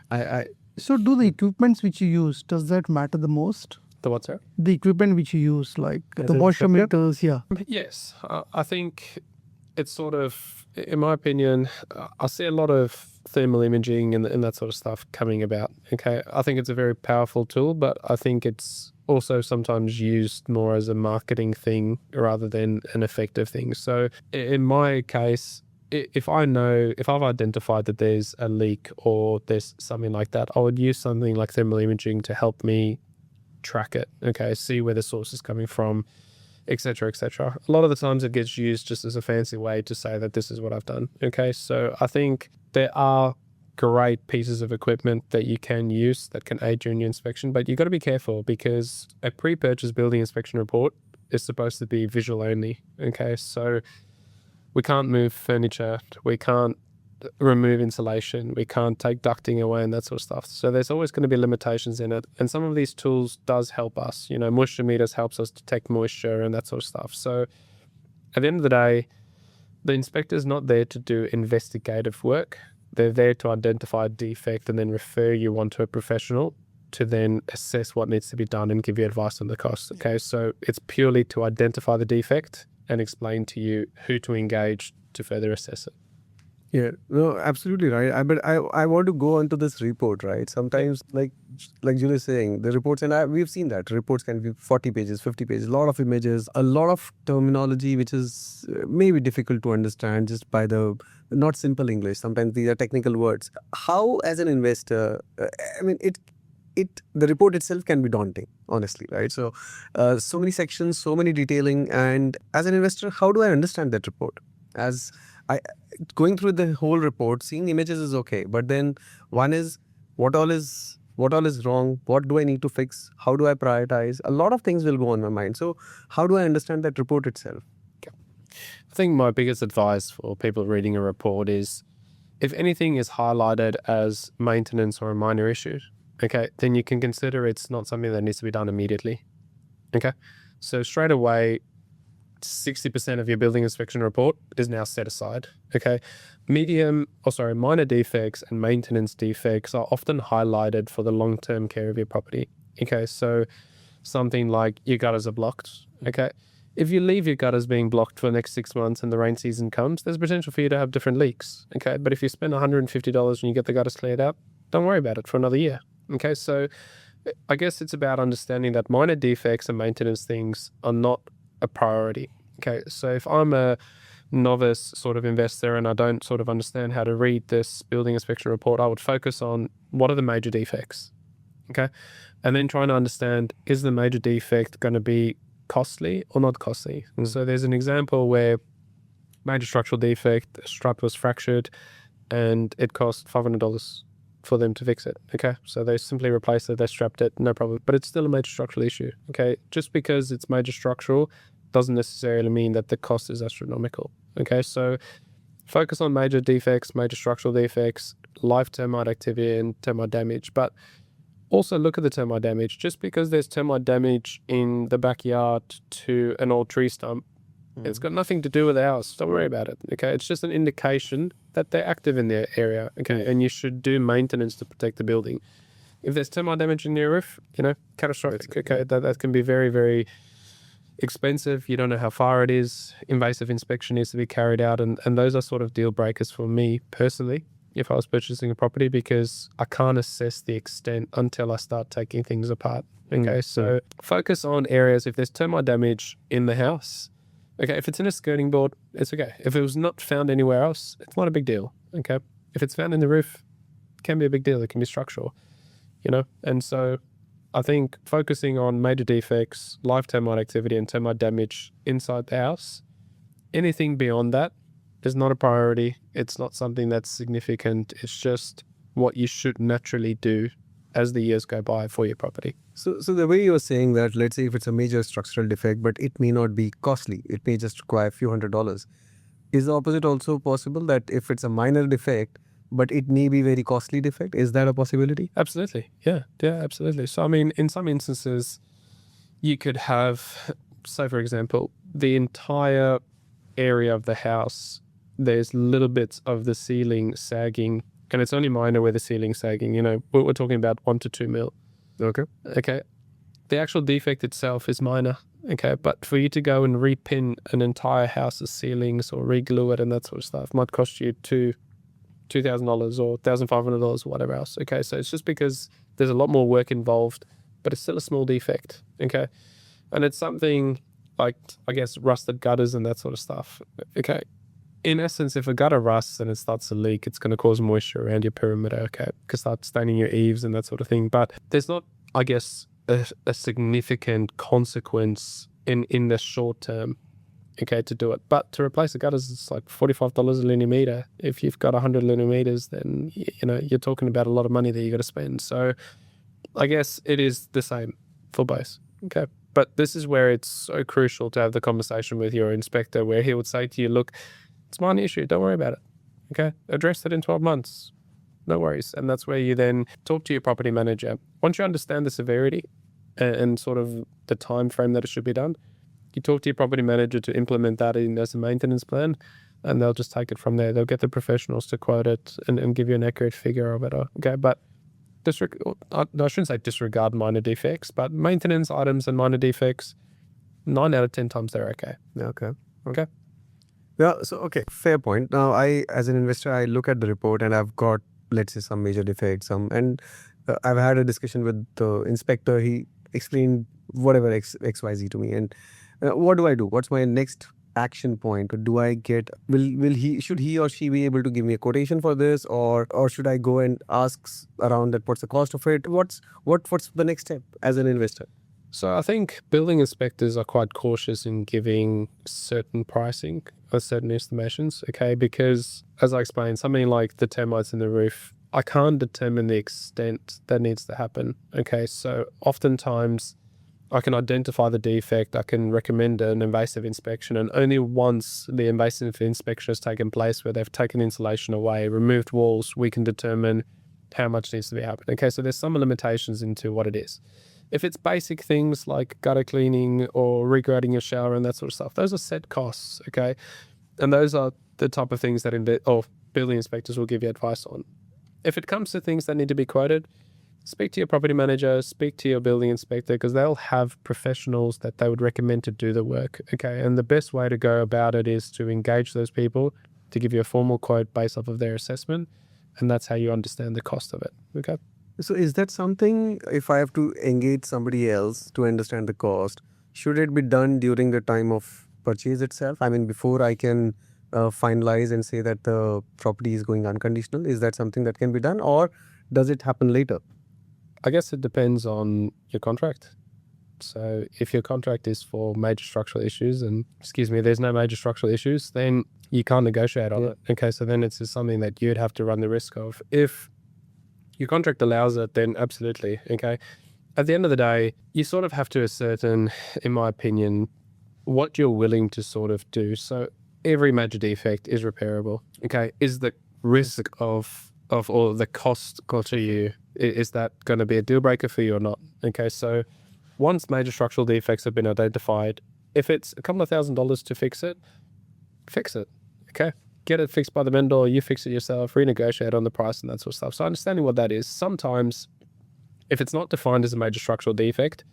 So do the equipments which you use, does that matter the most? The what, sir? The equipment which you use, like As the an moisture inspector? meters, yeah. Yes, I think it's sort of, in my opinion, I see a lot of thermal imaging and that sort of stuff coming about. Okay, I think it's a very powerful tool, but I think it's also sometimes used more as a marketing thing rather than an effective thing. So in my case, if I've identified that there's a leak or there's something like that, I would use something like thermal imaging to help me track it. Okay, see where the source is coming from, etc., etc. A lot of the times it gets used just as a fancy way to say that this is what I've done. Okay, so I think there are great pieces of equipment that you can use that can aid you in your inspection, but you've got to be careful because a pre-purchase building inspection report is supposed to be visual only. Okay, so we can't move furniture, we can't remove insulation, we can't take ducting away and that sort of stuff. So there's always going to be limitations in it. And some of these tools does help us. Moisture meters helps us detect moisture and that sort of stuff. So at the end of the day, the inspector's not there to do investigative work. They're there to identify a defect and then refer you on to a professional to then assess what needs to be done and give you advice on the cost. Okay, so it's purely to identify the defect and explain to you who to engage to further assess it. Yeah, no, absolutely right. But I want to go on to this report, right? Sometimes, like Julius is saying, the reports, and we've seen that reports can be 40 pages, 50 pages, a lot of images, a lot of terminology, which is maybe difficult to understand just by the not simple English. Sometimes these are technical words. How, as an investor, the report itself can be daunting, honestly, right? So, so many sections, so many detailing, and as an investor, how do I understand that report? Going through the whole report, seeing images is okay, but then one is what all is what all is wrong, what do I need to fix, how do I prioritize? A lot of things will go on my mind. So how do I understand that report itself? I think my biggest advice for people reading a report is if anything is highlighted as maintenance or a minor issue, okay, then you can consider it's not something that needs to be done immediately. Okay, so straight away, 60% of your building inspection report is now set aside. Okay, minor defects and maintenance defects are often highlighted for the long-term care of your property. Okay, so something like your gutters are blocked. Okay, if you leave your gutters being blocked for the next 6 months and the rain season comes, there's potential for you to have different leaks. Okay, but if you spend $150 when you get the gutters cleared out, don't worry about it for another year. Okay, so I guess it's about understanding that minor defects and maintenance things are not a priority. Okay, so if I'm a novice sort of investor and I don't sort of understand how to read this building inspection report, I would focus on what are the major defects. Okay, and then trying to understand, is the major defect going to be costly or not costly? And so there's an example where major structural defect, a strut was fractured and it cost $500 for them to fix it. Okay, so they simply replaced it, they strapped it, no problem, but it's still a major structural issue. Okay, just because it's major structural doesn't necessarily mean that the cost is astronomical. Okay, so focus on major defects, major structural defects, live termite activity and termite damage, but also look at the termite damage. Just because there's termite damage in the backyard to an old tree stump, it's got nothing to do with the house. Don't worry about it. Okay, it's just an indication that they're active in their area. Okay, and you should do maintenance to protect the building. If there's termite damage in your roof, catastrophic. Okay, that can be very, very expensive. You don't know how far it is. Invasive inspection needs to be carried out, and those are sort of deal breakers for me personally if I was purchasing a property, because I can't assess the extent until I start taking things apart. Okay, so focus on areas. If there's termite damage in the house, okay, if it's in a skirting board, it's okay. If it was not found anywhere else, it's not a big deal. Okay, if it's found in the roof, it can be a big deal. It can be structural, and so I think focusing on major defects, live termite activity and termite damage inside the house, anything beyond that is not a priority. It's not something that's significant. It's just what you should naturally do as the years go by for your property. So the way you were saying that, let's say if it's a major structural defect, but it may not be costly, it may just require a few $100s. Is the opposite also possible, that if it's a minor defect, but it may be very costly defect? Is that a possibility? Absolutely. Yeah, absolutely. So, I mean, in some instances, you could have, say, for example, the entire area of the house, there's little bits of the ceiling sagging, and it's only minor where the ceiling's sagging. We're talking about 1 to 2 mil. Okay. The actual defect itself is minor. Okay, but for you to go and repin an entire house's ceilings or reglue it and that sort of stuff might cost you $2,000 or $1,500 or whatever else. Okay, so it's just because there's a lot more work involved, but it's still a small defect. Okay, and it's something like, I guess, rusted gutters and that sort of stuff. Okay, in essence, if a gutter rusts and it starts to leak, it's going to cause moisture around your perimeter. Okay, it can start staining your eaves and that sort of thing. But there's not, I guess, a significant consequence in the short term. Okay, to do it, but to replace the gutters, it's like $45 a linear meter. If you've got 100 linear meters, then you're talking about a lot of money that you got to spend. So, I guess it is the same for both. Okay, but this is where it's so crucial to have the conversation with your inspector, where he would say to you, "Look, it's my issue. Don't worry about it. Okay, address it in 12 months. No worries." And that's where you then talk to your property manager. Once you understand the severity and sort of the time frame that it should be done, you talk to your property manager to implement that in as a maintenance plan, and they'll just take it from there. They'll get the professionals to quote it and give you an accurate figure of it. Okay, but I shouldn't say disregard minor defects, but maintenance items and minor defects, 9 out of 10 times they're okay. Okay. Yeah, so, okay, fair point. Now, as an investor, I look at the report and I've got, let's say, some major defects, and I've had a discussion with the inspector. He explained whatever XYZ to me, and what do I do? What's my next action point? Do I get, should he or she be able to give me a quotation for this, or should I go and ask around that what's the cost of it? What's the next step as an investor? So I think building inspectors are quite cautious in giving certain pricing or certain estimations, okay? Because as I explained, something like the termites in the roof, I can't determine the extent that needs to happen. Okay, so oftentimes I can identify the defect, I can recommend an invasive inspection, and only once the invasive inspection has taken place where they've taken insulation away, removed walls, we can determine how much needs to be happening. Okay, so there's some limitations into what it is. If it's basic things like gutter cleaning or regrading your shower and that sort of stuff, those are set costs, okay? And those are the type of things that building inspectors will give you advice on. If it comes to things that need to be quoted, speak to your property manager, speak to your building inspector, because they'll have professionals that they would recommend to do the work, okay? And the best way to go about it is to engage those people to give you a formal quote based off of their assessment, and that's how you understand the cost of it, okay? So is that something, if I have to engage somebody else to understand the cost, should it be done during the time of purchase itself? I mean, before I can finalize and say that the property is going unconditional, is that something that can be done, or does it happen later? I guess it depends on your contract. So if your contract is for major structural issues and, there's no major structural issues, then you can't negotiate on it. Okay, so then it's just something that you'd have to run the risk of. If your contract allows it, then absolutely, okay? At the end of the day, you sort of have to ascertain, in my opinion, what you're willing to sort of do. So every major defect is repairable, okay? Is the risk of or the cost to you, is that going to be a deal breaker for you or not? Okay, so once major structural defects have been identified, if it's a couple of $1,000s to fix it, okay? Get it fixed by the vendor, you fix it yourself, renegotiate on the price and that sort of stuff. So understanding what that is, sometimes if it's not defined as a major structural defect,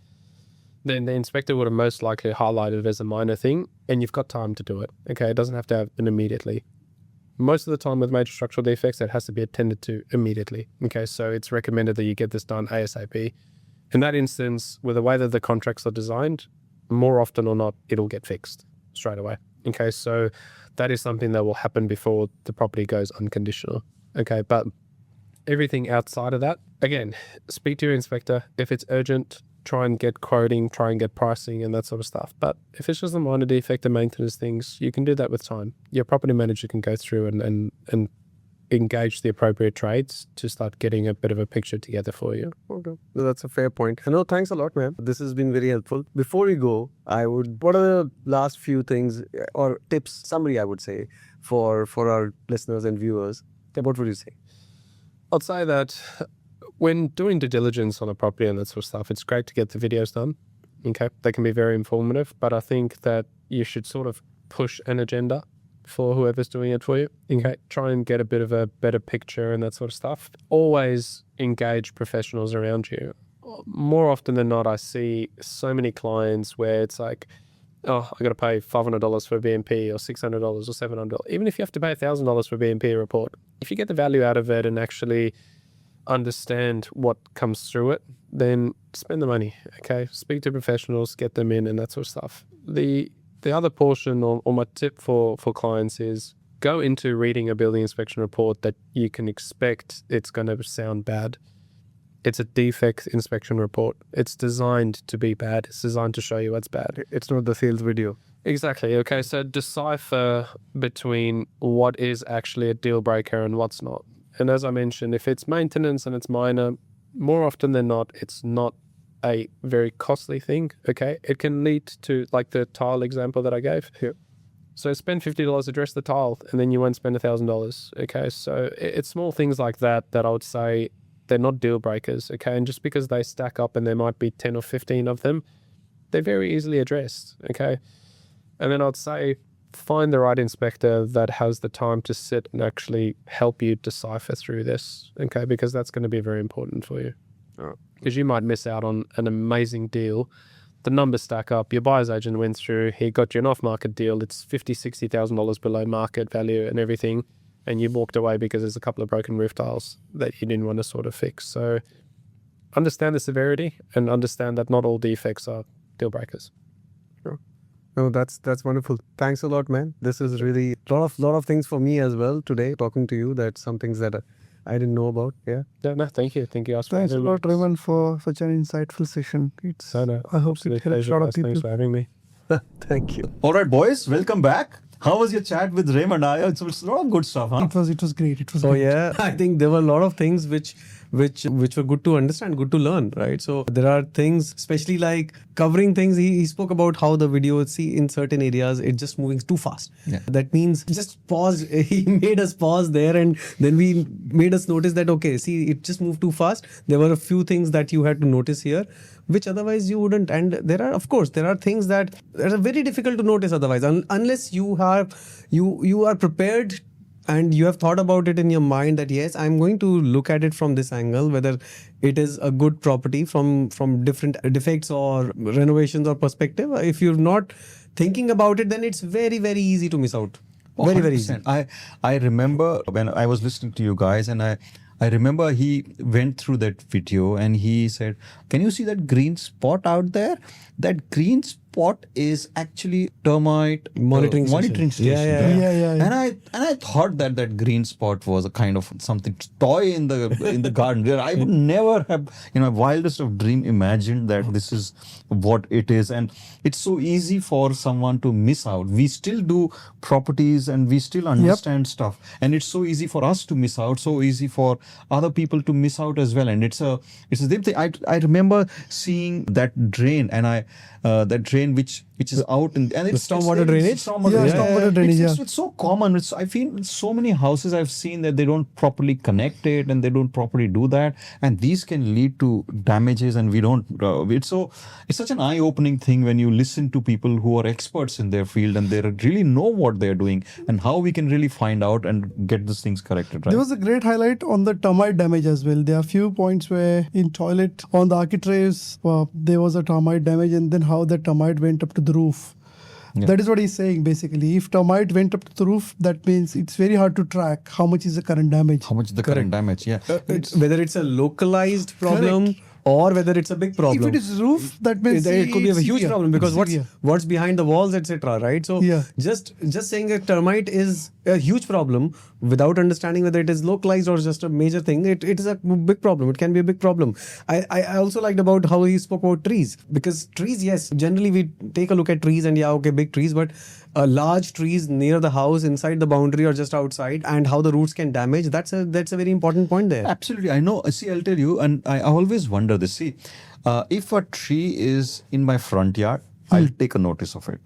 then the inspector would have most likely highlighted it as a minor thing, and you've got time to do it, okay? It doesn't have to happen immediately. Most of the time with major structural defects, it has to be attended to immediately, okay? So it's recommended that you get this done ASAP. In that instance, with the way that the contracts are designed, more often or not, it'll get fixed straight away, okay? So that is something that will happen before the property goes unconditional, okay? But everything outside of that, again, speak to your inspector. If it's urgent, try and get quoting, try and get pricing and that sort of stuff. But if it's just a minor defect and maintenance things, you can do that with time. Your property manager can go through and engage the appropriate trades to start getting a bit of a picture together for you. Okay. No, that's a fair point. No, thanks a lot, man. This has been very helpful. Before we go, what are the last few things or tips, summary I would say, for our listeners and viewers? What would you say? I'd say that when doing due diligence on a property and that sort of stuff, it's great to get the videos done. Okay, they can be very informative, but I think that you should sort of push an agenda for whoever's doing it for you. Okay, try and get a bit of a better picture and that sort of stuff. Always engage professionals around you. More often than not, I see so many clients where it's like, oh, I got to pay $500 for a BMP or $600 or $700. Even if you have to pay $1,000 for a BMP report, if you get the value out of it and actually understand what comes through it, then spend the money, okay? Speak to professionals, get them in and that sort of stuff. The other portion or my tip for clients is go into reading a building inspection report that you can expect it's going to sound bad. It's a defect inspection report. It's designed to be bad. It's designed to show you what's bad. It's not the sales video. Exactly. Okay, so decipher between what is actually a deal breaker and what's not. And as I mentioned, if it's maintenance and it's minor, more often than not, it's not a very costly thing, okay? It can lead to, like the tile example that I gave. Yeah. So spend $50 to dress the tile, and then you won't spend $1,000, okay? So it's small things like that I would say they're not deal breakers, okay? And just because they stack up and there might be 10 or 15 of them, they're very easily addressed, okay? And then I'd say find the right inspector that has the time to sit and actually help you decipher through this, okay? Because that's going to be very important for you. Because you might miss out on an amazing deal. The numbers stack up. Your buyer's agent went through, he got you an off-market deal. It's $50,000, $60,000 below market value and everything. And you walked away because there's a couple of broken roof tiles that you didn't want to sort of fix. So understand the severity and understand that not all defects are deal breakers. No, that's wonderful. Thanks a lot, man. This is really a lot of things for me as well today, talking to you. That's some things that I didn't know about. Yeah. No, thank you. Thank you. Thanks a lot, Raymond, for such an insightful session. I hope it helps a lot of people. Thanks for having me. Thank you. All right, boys, welcome back. How was your chat with Raymond? It's a lot of good stuff, huh? It was great. It was So great. yeah, I think there were a lot of things which were good to understand, good to learn, right? So there are things, especially like covering things. He spoke about how the video, see, in certain areas it's just moving too fast. Yeah. That means just pause. He made us pause there, and then we made us notice that okay, see, it just moved too fast. There were a few things that you had to notice here, which otherwise you wouldn't. And there are things that are very difficult to notice otherwise, unless you are prepared and you have thought about it in your mind that yes, I'm going to look at it from this angle, whether it is a good property from different defects or renovations or perspective. If you're not thinking about it, then it's very, very easy to miss out. Very, very easy. 100%. I remember when I was listening to you guys, and I remember he went through that video and he said, "Can you see that green spot out there? That green spot is actually termite Monitoring station. Yeah. Yeah. And I thought that green spot was a kind of something toy in the garden. I would never have, wildest of dream imagined that this is what it is. And it's so easy for someone to miss out. We still do properties and we still understand stuff, and it's so easy for us to miss out, so easy for other people to miss out as well. And it's a same thing. I remember seeing that drain, and that drain which is out and it's stormwater drainage? Stormwater drainage. It's so common. I feel so many houses I've seen that they don't properly connect it and they don't properly do that, and these can lead to damages. And we don't. It's such an eye-opening thing when you listen to people who are experts in their field and they really know what they're doing and how we can really find out and get these things corrected. Right? There was a great highlight on the termite damage as well. There are few points where in toilet on the architraves there was a termite damage, and then how the termite went up to the roof. Yeah. That is what he's saying basically. If termite went up to the roof, that means it's very hard to track how much is the current damage. How much is the current damage? Yeah. Whether it's a localized problem. Correct. Or whether it's a big problem. If it is roof, that means it could be a it's huge severe. problem because It's severe. what's behind the walls, etc. Right? So Yeah. just saying a termite is a huge problem without understanding whether it is localized or just a major thing, it is a big problem. It can be a big problem. I also liked about how he spoke about trees, because trees, yes, generally we take a look at trees and big trees, but large trees near the house, inside the boundary or just outside, and how the roots can damage, that's a very important point there. Absolutely. I know. See, I'll tell you, and I always wonder this. See, if a tree is in my front yard, I'll take a notice of it.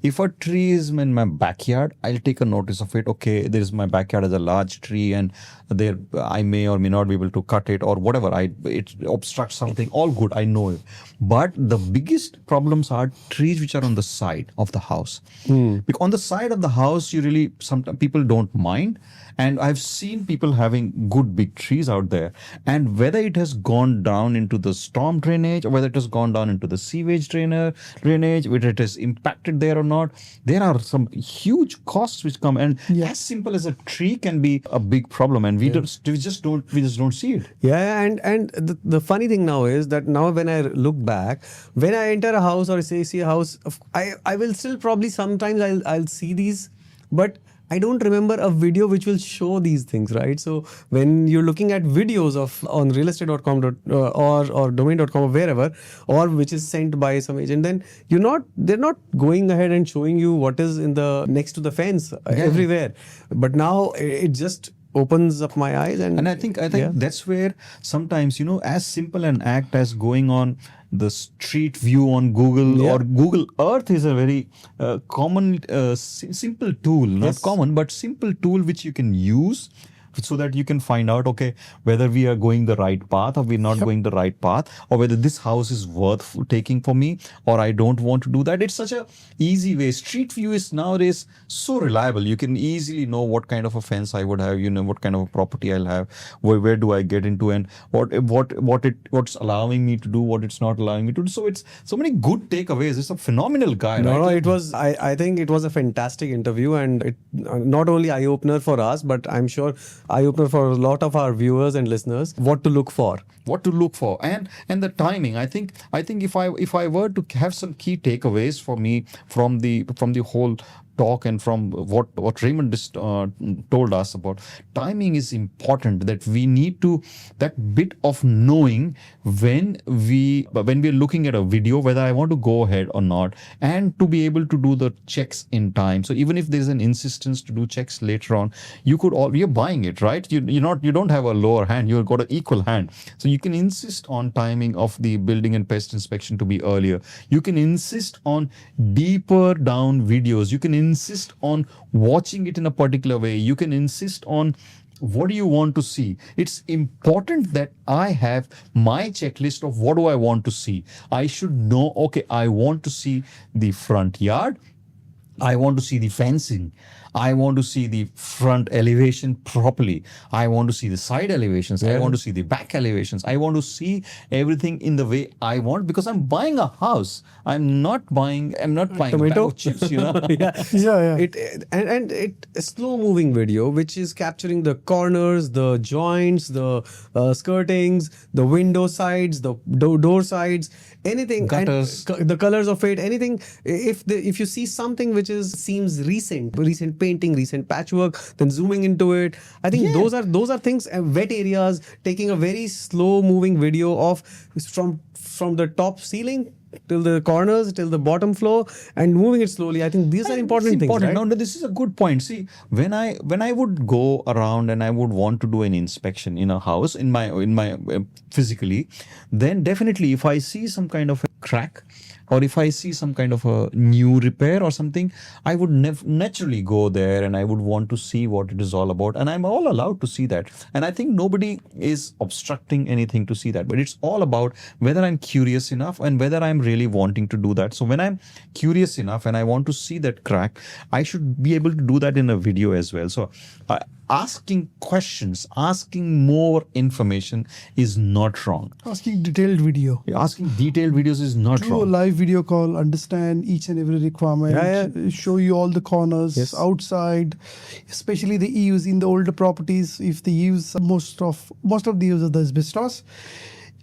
If a tree is in my backyard, I'll take a notice of it. Okay, there's my backyard is a large tree, and there I may or may not be able to cut it or whatever. It obstructs something. All good, I know it. But the biggest problems are trees which are on the side of the house. Because on the side of the house, sometimes people don't mind. And I've seen people having good big trees out there. And whether it has gone down into the storm drainage or whether it has gone down into the sewage drainage, whether it has impacted there or not, there are some huge costs which come. And as simple as a tree can be a big problem. And we just don't see it. Yeah, and the funny thing now is that now when I look back, when I enter a house or see a house, I will still probably sometimes I'll see these, but I don't remember a video which will show these things, right? So when you're looking at videos on realestate.com or domain.com or wherever, or which is sent by some agent, then they're not going ahead and showing you what is in the next to the fence everywhere. But now it just opens up my eyes, and I think that's where sometimes, as simple an act as going on the street view on Google or Google Earth is a very common, simple tool, not common, but simple tool which you can use so that you can find out, okay, whether we are going the right path or we're not going the right path, or whether this house is worth taking for me or I don't want to do that. It's such a easy way. Street view is nowadays so reliable. You can easily know what kind of a fence I would have, what kind of a property I'll have, where do I get into, and what's allowing me to do, what it's not allowing me to do. So it's so many good takeaways. It's a phenomenal guy. No, right? it was. I think it was a fantastic interview, and it not only eye opener for us, but I'm sure eye opener for a lot of our viewers and listeners. What to look for, and the timing. I think if I were to have some key takeaways for me from the whole talk and from what Raymond just told us about, timing is important. That we need to, that bit of knowing when we're looking at a video, whether I want to go ahead or not, and to be able to do the checks in time. So even if there's an insistence to do checks later on, you're buying it, right? You don't have a lower hand, you've got an equal hand. So you can insist on timing of the building and pest inspection to be earlier. You can insist on deeper down videos. You can insist on watching it in a particular way. You can insist on what do you want to see. It's important that I have my checklist of what do I want to see. I should know, okay, I want to see the front yard, I want to see the fencing, I want to see the front elevation properly, I want to see the side elevations, I want to see the back elevations, I want to see everything in the way I want, because I'm buying a house. I'm not buying a bag of chips, you know. Yeah. It a slow moving video which is capturing the corners, the joints, the skirtings, the window sides, the door sides, anything, Gutters. and the colors of it, anything. If you see something which seems recent painting, recent patchwork, then zooming into it. I think those are things, wet areas, taking a very slow moving video of from the top ceiling till the corners, till the bottom floor, and moving it slowly. I think these are important things. Right? No, this is a good point. See, when I would go around and I would want to do an inspection in a house, in my physically, then definitely if I see some kind of a crack, or if I see some kind of a new repair or something, I would naturally go there and I would want to see what it is all about. And I'm all allowed to see that. And I think nobody is obstructing anything to see that. But it's all about whether I'm curious enough and whether I'm really wanting to do that. So when I'm curious enough and I want to see that crack, I should be able to do that in a video as well. So asking questions, asking more information is not wrong. Asking detailed video. Asking detailed videos is not Do a wrong. live video call, understand each and every requirement, show you all the corners outside, especially the eaves in the older properties. If the eaves, most of the eaves are the asbestos.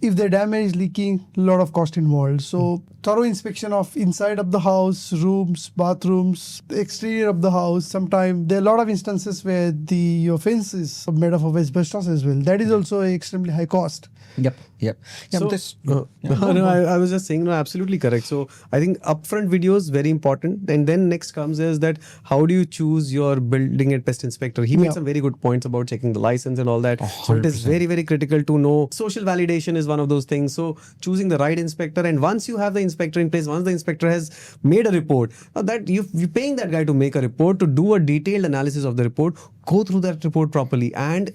If the damage is leaking, a lot of cost involved. So thorough inspection of inside of the house, rooms, bathrooms, the exterior of the house. Sometimes there are a lot of instances where your fence is made up of asbestos as well. That is also an extremely high cost. Yep. So, I was just saying, no, absolutely correct. So I think upfront videos very important, and then next comes is that how do you choose your building and pest inspector? He made some very good points about checking the license and all that. So it is very, very critical to know. Social validation is one of those things. So choosing the right inspector, and once you have the inspector in place, once the inspector has made a report, that you're paying that guy to make a report, to do a detailed analysis of the report, go through that report properly, and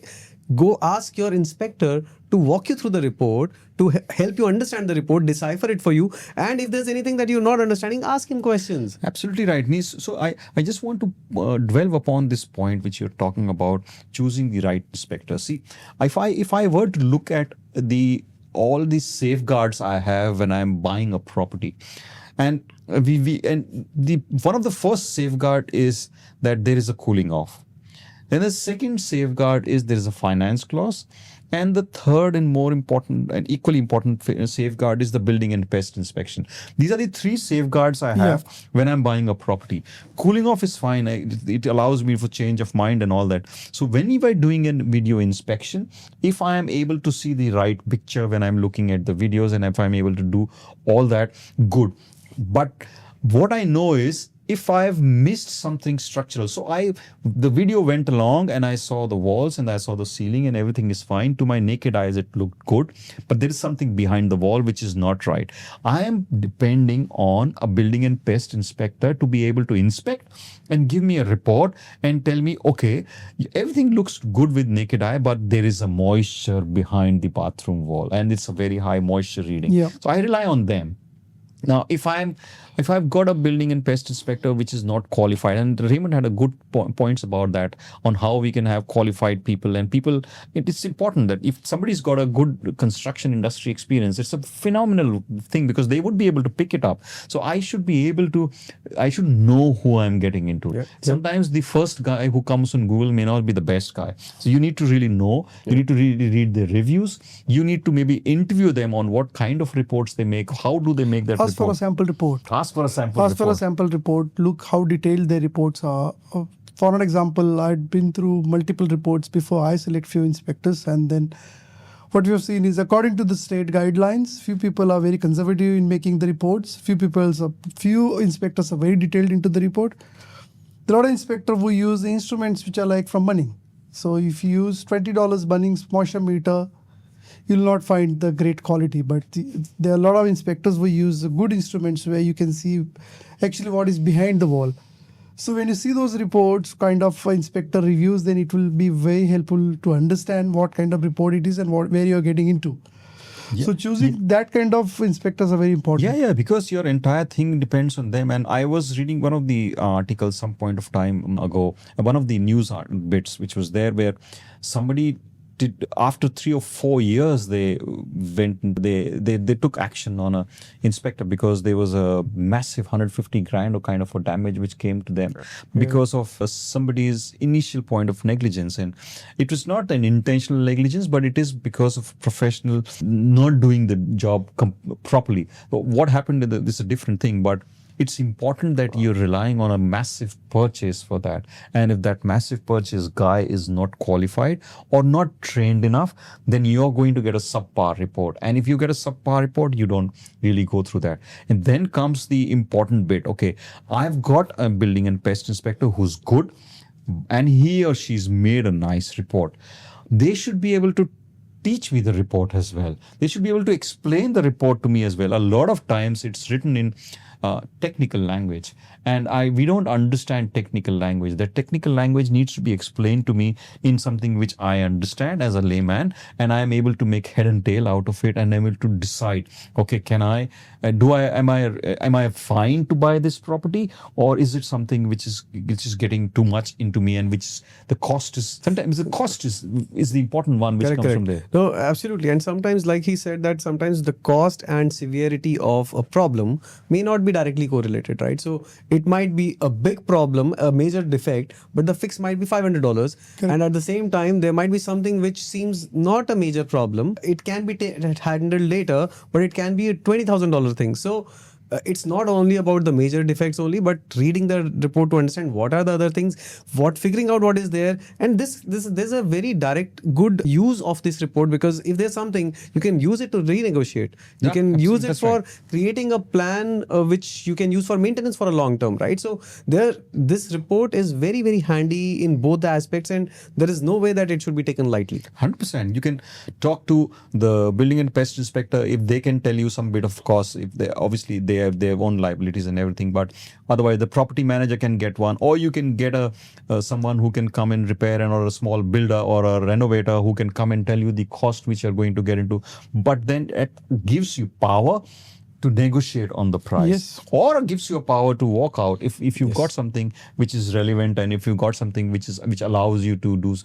go ask your inspector to walk you through the report, to help you understand the report, decipher it for you, and if there's anything that you're not understanding, ask him questions. Absolutely right, Nis. So I just want to dwell upon this point which you're talking about, choosing the right inspector. See, if I were to look at all the safeguards I have when I'm buying a property, and one of the first safeguard is that there is a cooling off. Then the second safeguard is there is a finance clause. And the third and more important and equally important safeguard is the building and pest inspection. These are the three safeguards I have when I'm buying a property. Cooling off is fine. It allows me for change of mind and all that. So whenever I'm doing a video inspection, if I am able to see the right picture when I'm looking at the videos, and if I'm able to do all that, good. But what I know is, if I've missed something structural, so the video went along and I saw the walls and I saw the ceiling and everything is fine. To my naked eyes, it looked good, but there is something behind the wall which is not right. I am depending on a building and pest inspector to be able to inspect and give me a report and tell me, okay, everything looks good with naked eye, but there is a moisture behind the bathroom wall and it's a very high moisture reading. So I rely on them. Now, if I've got a building and pest inspector which is not qualified, and Raymond had a good points about that, on how we can have qualified people, and people, it's important that if somebody's got a good construction industry experience, it's a phenomenal thing because they would be able to pick it up. So I should know who I'm getting into. Sometimes the first guy who comes on Google may not be the best guy. So you need to really know, you need to really read the reviews, you need to maybe interview them on what kind of reports they make, how do they make that report. ask for a report. sample report. Ask for a sample Ask for a report. sample report. Look how detailed their reports are. For an example, I'd been through multiple reports before I select few inspectors, and then what we have seen is according to the state guidelines, few people are very conservative in making the reports. Few inspectors are very detailed into the report. There are a lot of inspectors who use instruments which are like from Bunning. So if you use $20 Bunnings moisture meter, you'll not find the great quality. But there are a lot of inspectors who use good instruments where you can see actually what is behind the wall. So when you see those reports, kind of inspector reviews, then it will be very helpful to understand what kind of report it is and where you're getting into. Yeah. So choosing that kind of inspectors are very important. Yeah, because your entire thing depends on them. And I was reading one of the articles some point of time ago, one of the news bits which was there where somebody did, after 3 or 4 years, they took action on a inspector because there was a massive 150 grand or kind of a damage which came to them because of somebody's initial point of negligence. And it was not an intentional negligence, but it is because of professional not doing the job properly. But what happened, this is a different thing, but it's important that you're relying on a massive purchase for that. And if that massive purchase guy is not qualified or not trained enough, then you're going to get a subpar report. And if you get a subpar report, you don't really go through that. And then comes the important bit. Okay, I've got a building and pest inspector who's good and he or she's made a nice report. They should be able to teach me the report as well. They should be able to explain the report to me as well. A lot of times it's written in technical language, and we don't understand technical language. That technical language needs to be explained to me in something which I understand as a layman, and I am able to make head and tail out of it, and I'm able to decide, okay, am I fine to buy this property, or is it something which is getting too much into me, and which the cost is the important one which comes from there. No, absolutely. And sometimes, like he said, that sometimes the cost and severity of a problem may not be directly correlated, right? So it might be a big problem, a major defect, but the fix might be $500. And at the same time, there might be something which seems not a major problem. It can be handled later, but it can be a $20,000 thing. So it's not only about the major defects only, but reading the report to understand what are the other things, figuring out what is there. And there's a very direct good use of this report, because if there's something, you can use it to renegotiate. You can use it for creating a plan which you can use for maintenance for a long term, right? So this report is very, very handy in both the aspects, and there is no way that it should be taken lightly. 100%. You can talk to the building and pest inspector if they can tell you some bit of cost. If they have their own liabilities and everything, but otherwise the property manager can get one, or you can get someone who can come and repair, or a small builder or a renovator who can come and tell you the cost which you're going to get into. But then it gives you power to negotiate on the price, yes, or gives you a power to walk out if you've got something which is relevant, and if you've got something which allows you to do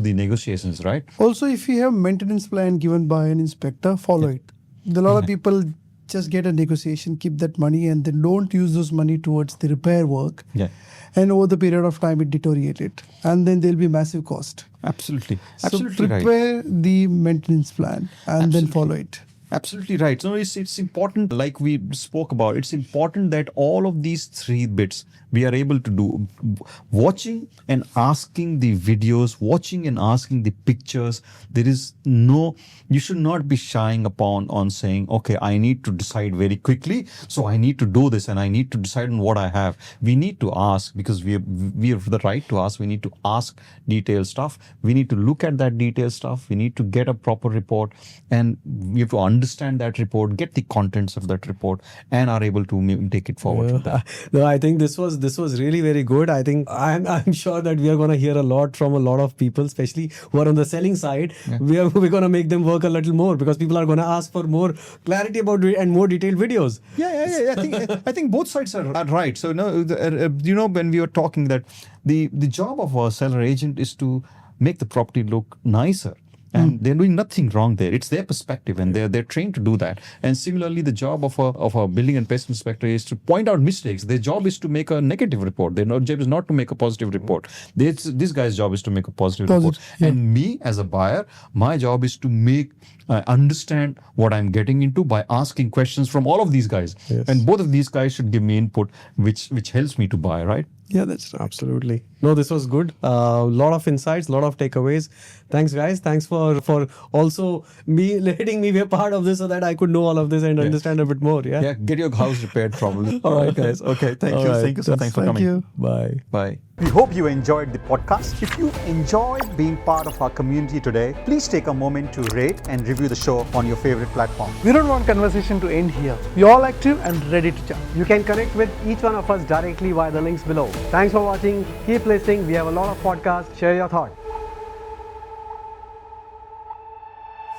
the negotiations, right? Also, if you have maintenance plan given by an inspector, follow it. A lot of people just get a negotiation, keep that money, and then don't use those money towards the repair work. Yeah. And over the period of time, it deteriorated, and then there'll be massive cost. Absolutely So right. prepare the maintenance plan and then follow it. Absolutely right. So it's important, like we spoke about, it's important that all of these 3 bits we are able to do. Watching and asking the videos, watching and asking the pictures. You should not be shying on saying, okay, I need to decide very quickly, so I need to do this and I need to decide on what I have. We need to ask, because we have the right to ask. We need to ask detailed stuff. We need to look at that detailed stuff. We need to get a proper report, and we have to understand that report, get the contents of that report, and are able to take it forward from that. No, I think this was really very good. I think I'm sure that we are going to hear a lot from a lot of people, especially who are on the selling side. Yeah. We're going to make them work a little more, because people are going to ask for more clarity about it and more detailed videos. Yeah. I think both sides are right. So when we were talking that the job of a seller agent is to make the property look nicer. and they're doing nothing wrong there. It's their perspective, and they're trained to do that. And similarly, the job of a building and pest inspector is to point out mistakes. Their job is to make a negative report. Their job is not to make a positive report. This guy's job is to make a positive report. Yeah. And me as a buyer, my job is to make understand what I'm getting into by asking questions from all of these guys. Yes. And both of these guys should give me input, which helps me to buy, right? Yeah, that's right. Absolutely. No, this was good. Lot of insights, lot of takeaways. Thanks, guys. Thanks for also letting me be a part of this so that I could know all of this and understand a bit more. Yeah. Yeah, get your house repaired probably. All right, guys. Okay, thank you. right. Thank you so much. Thanks for Thank coming. you. Bye. Bye. We hope you enjoyed the podcast. If you enjoyed being part of our community today, please take a moment to rate and review the show on your favorite platform. We don't want conversation to end here. We're all active and ready to chat. You can connect with each one of us directly via the links below. Thanks for watching. Keep listening. We have a lot of podcasts. Share your thoughts.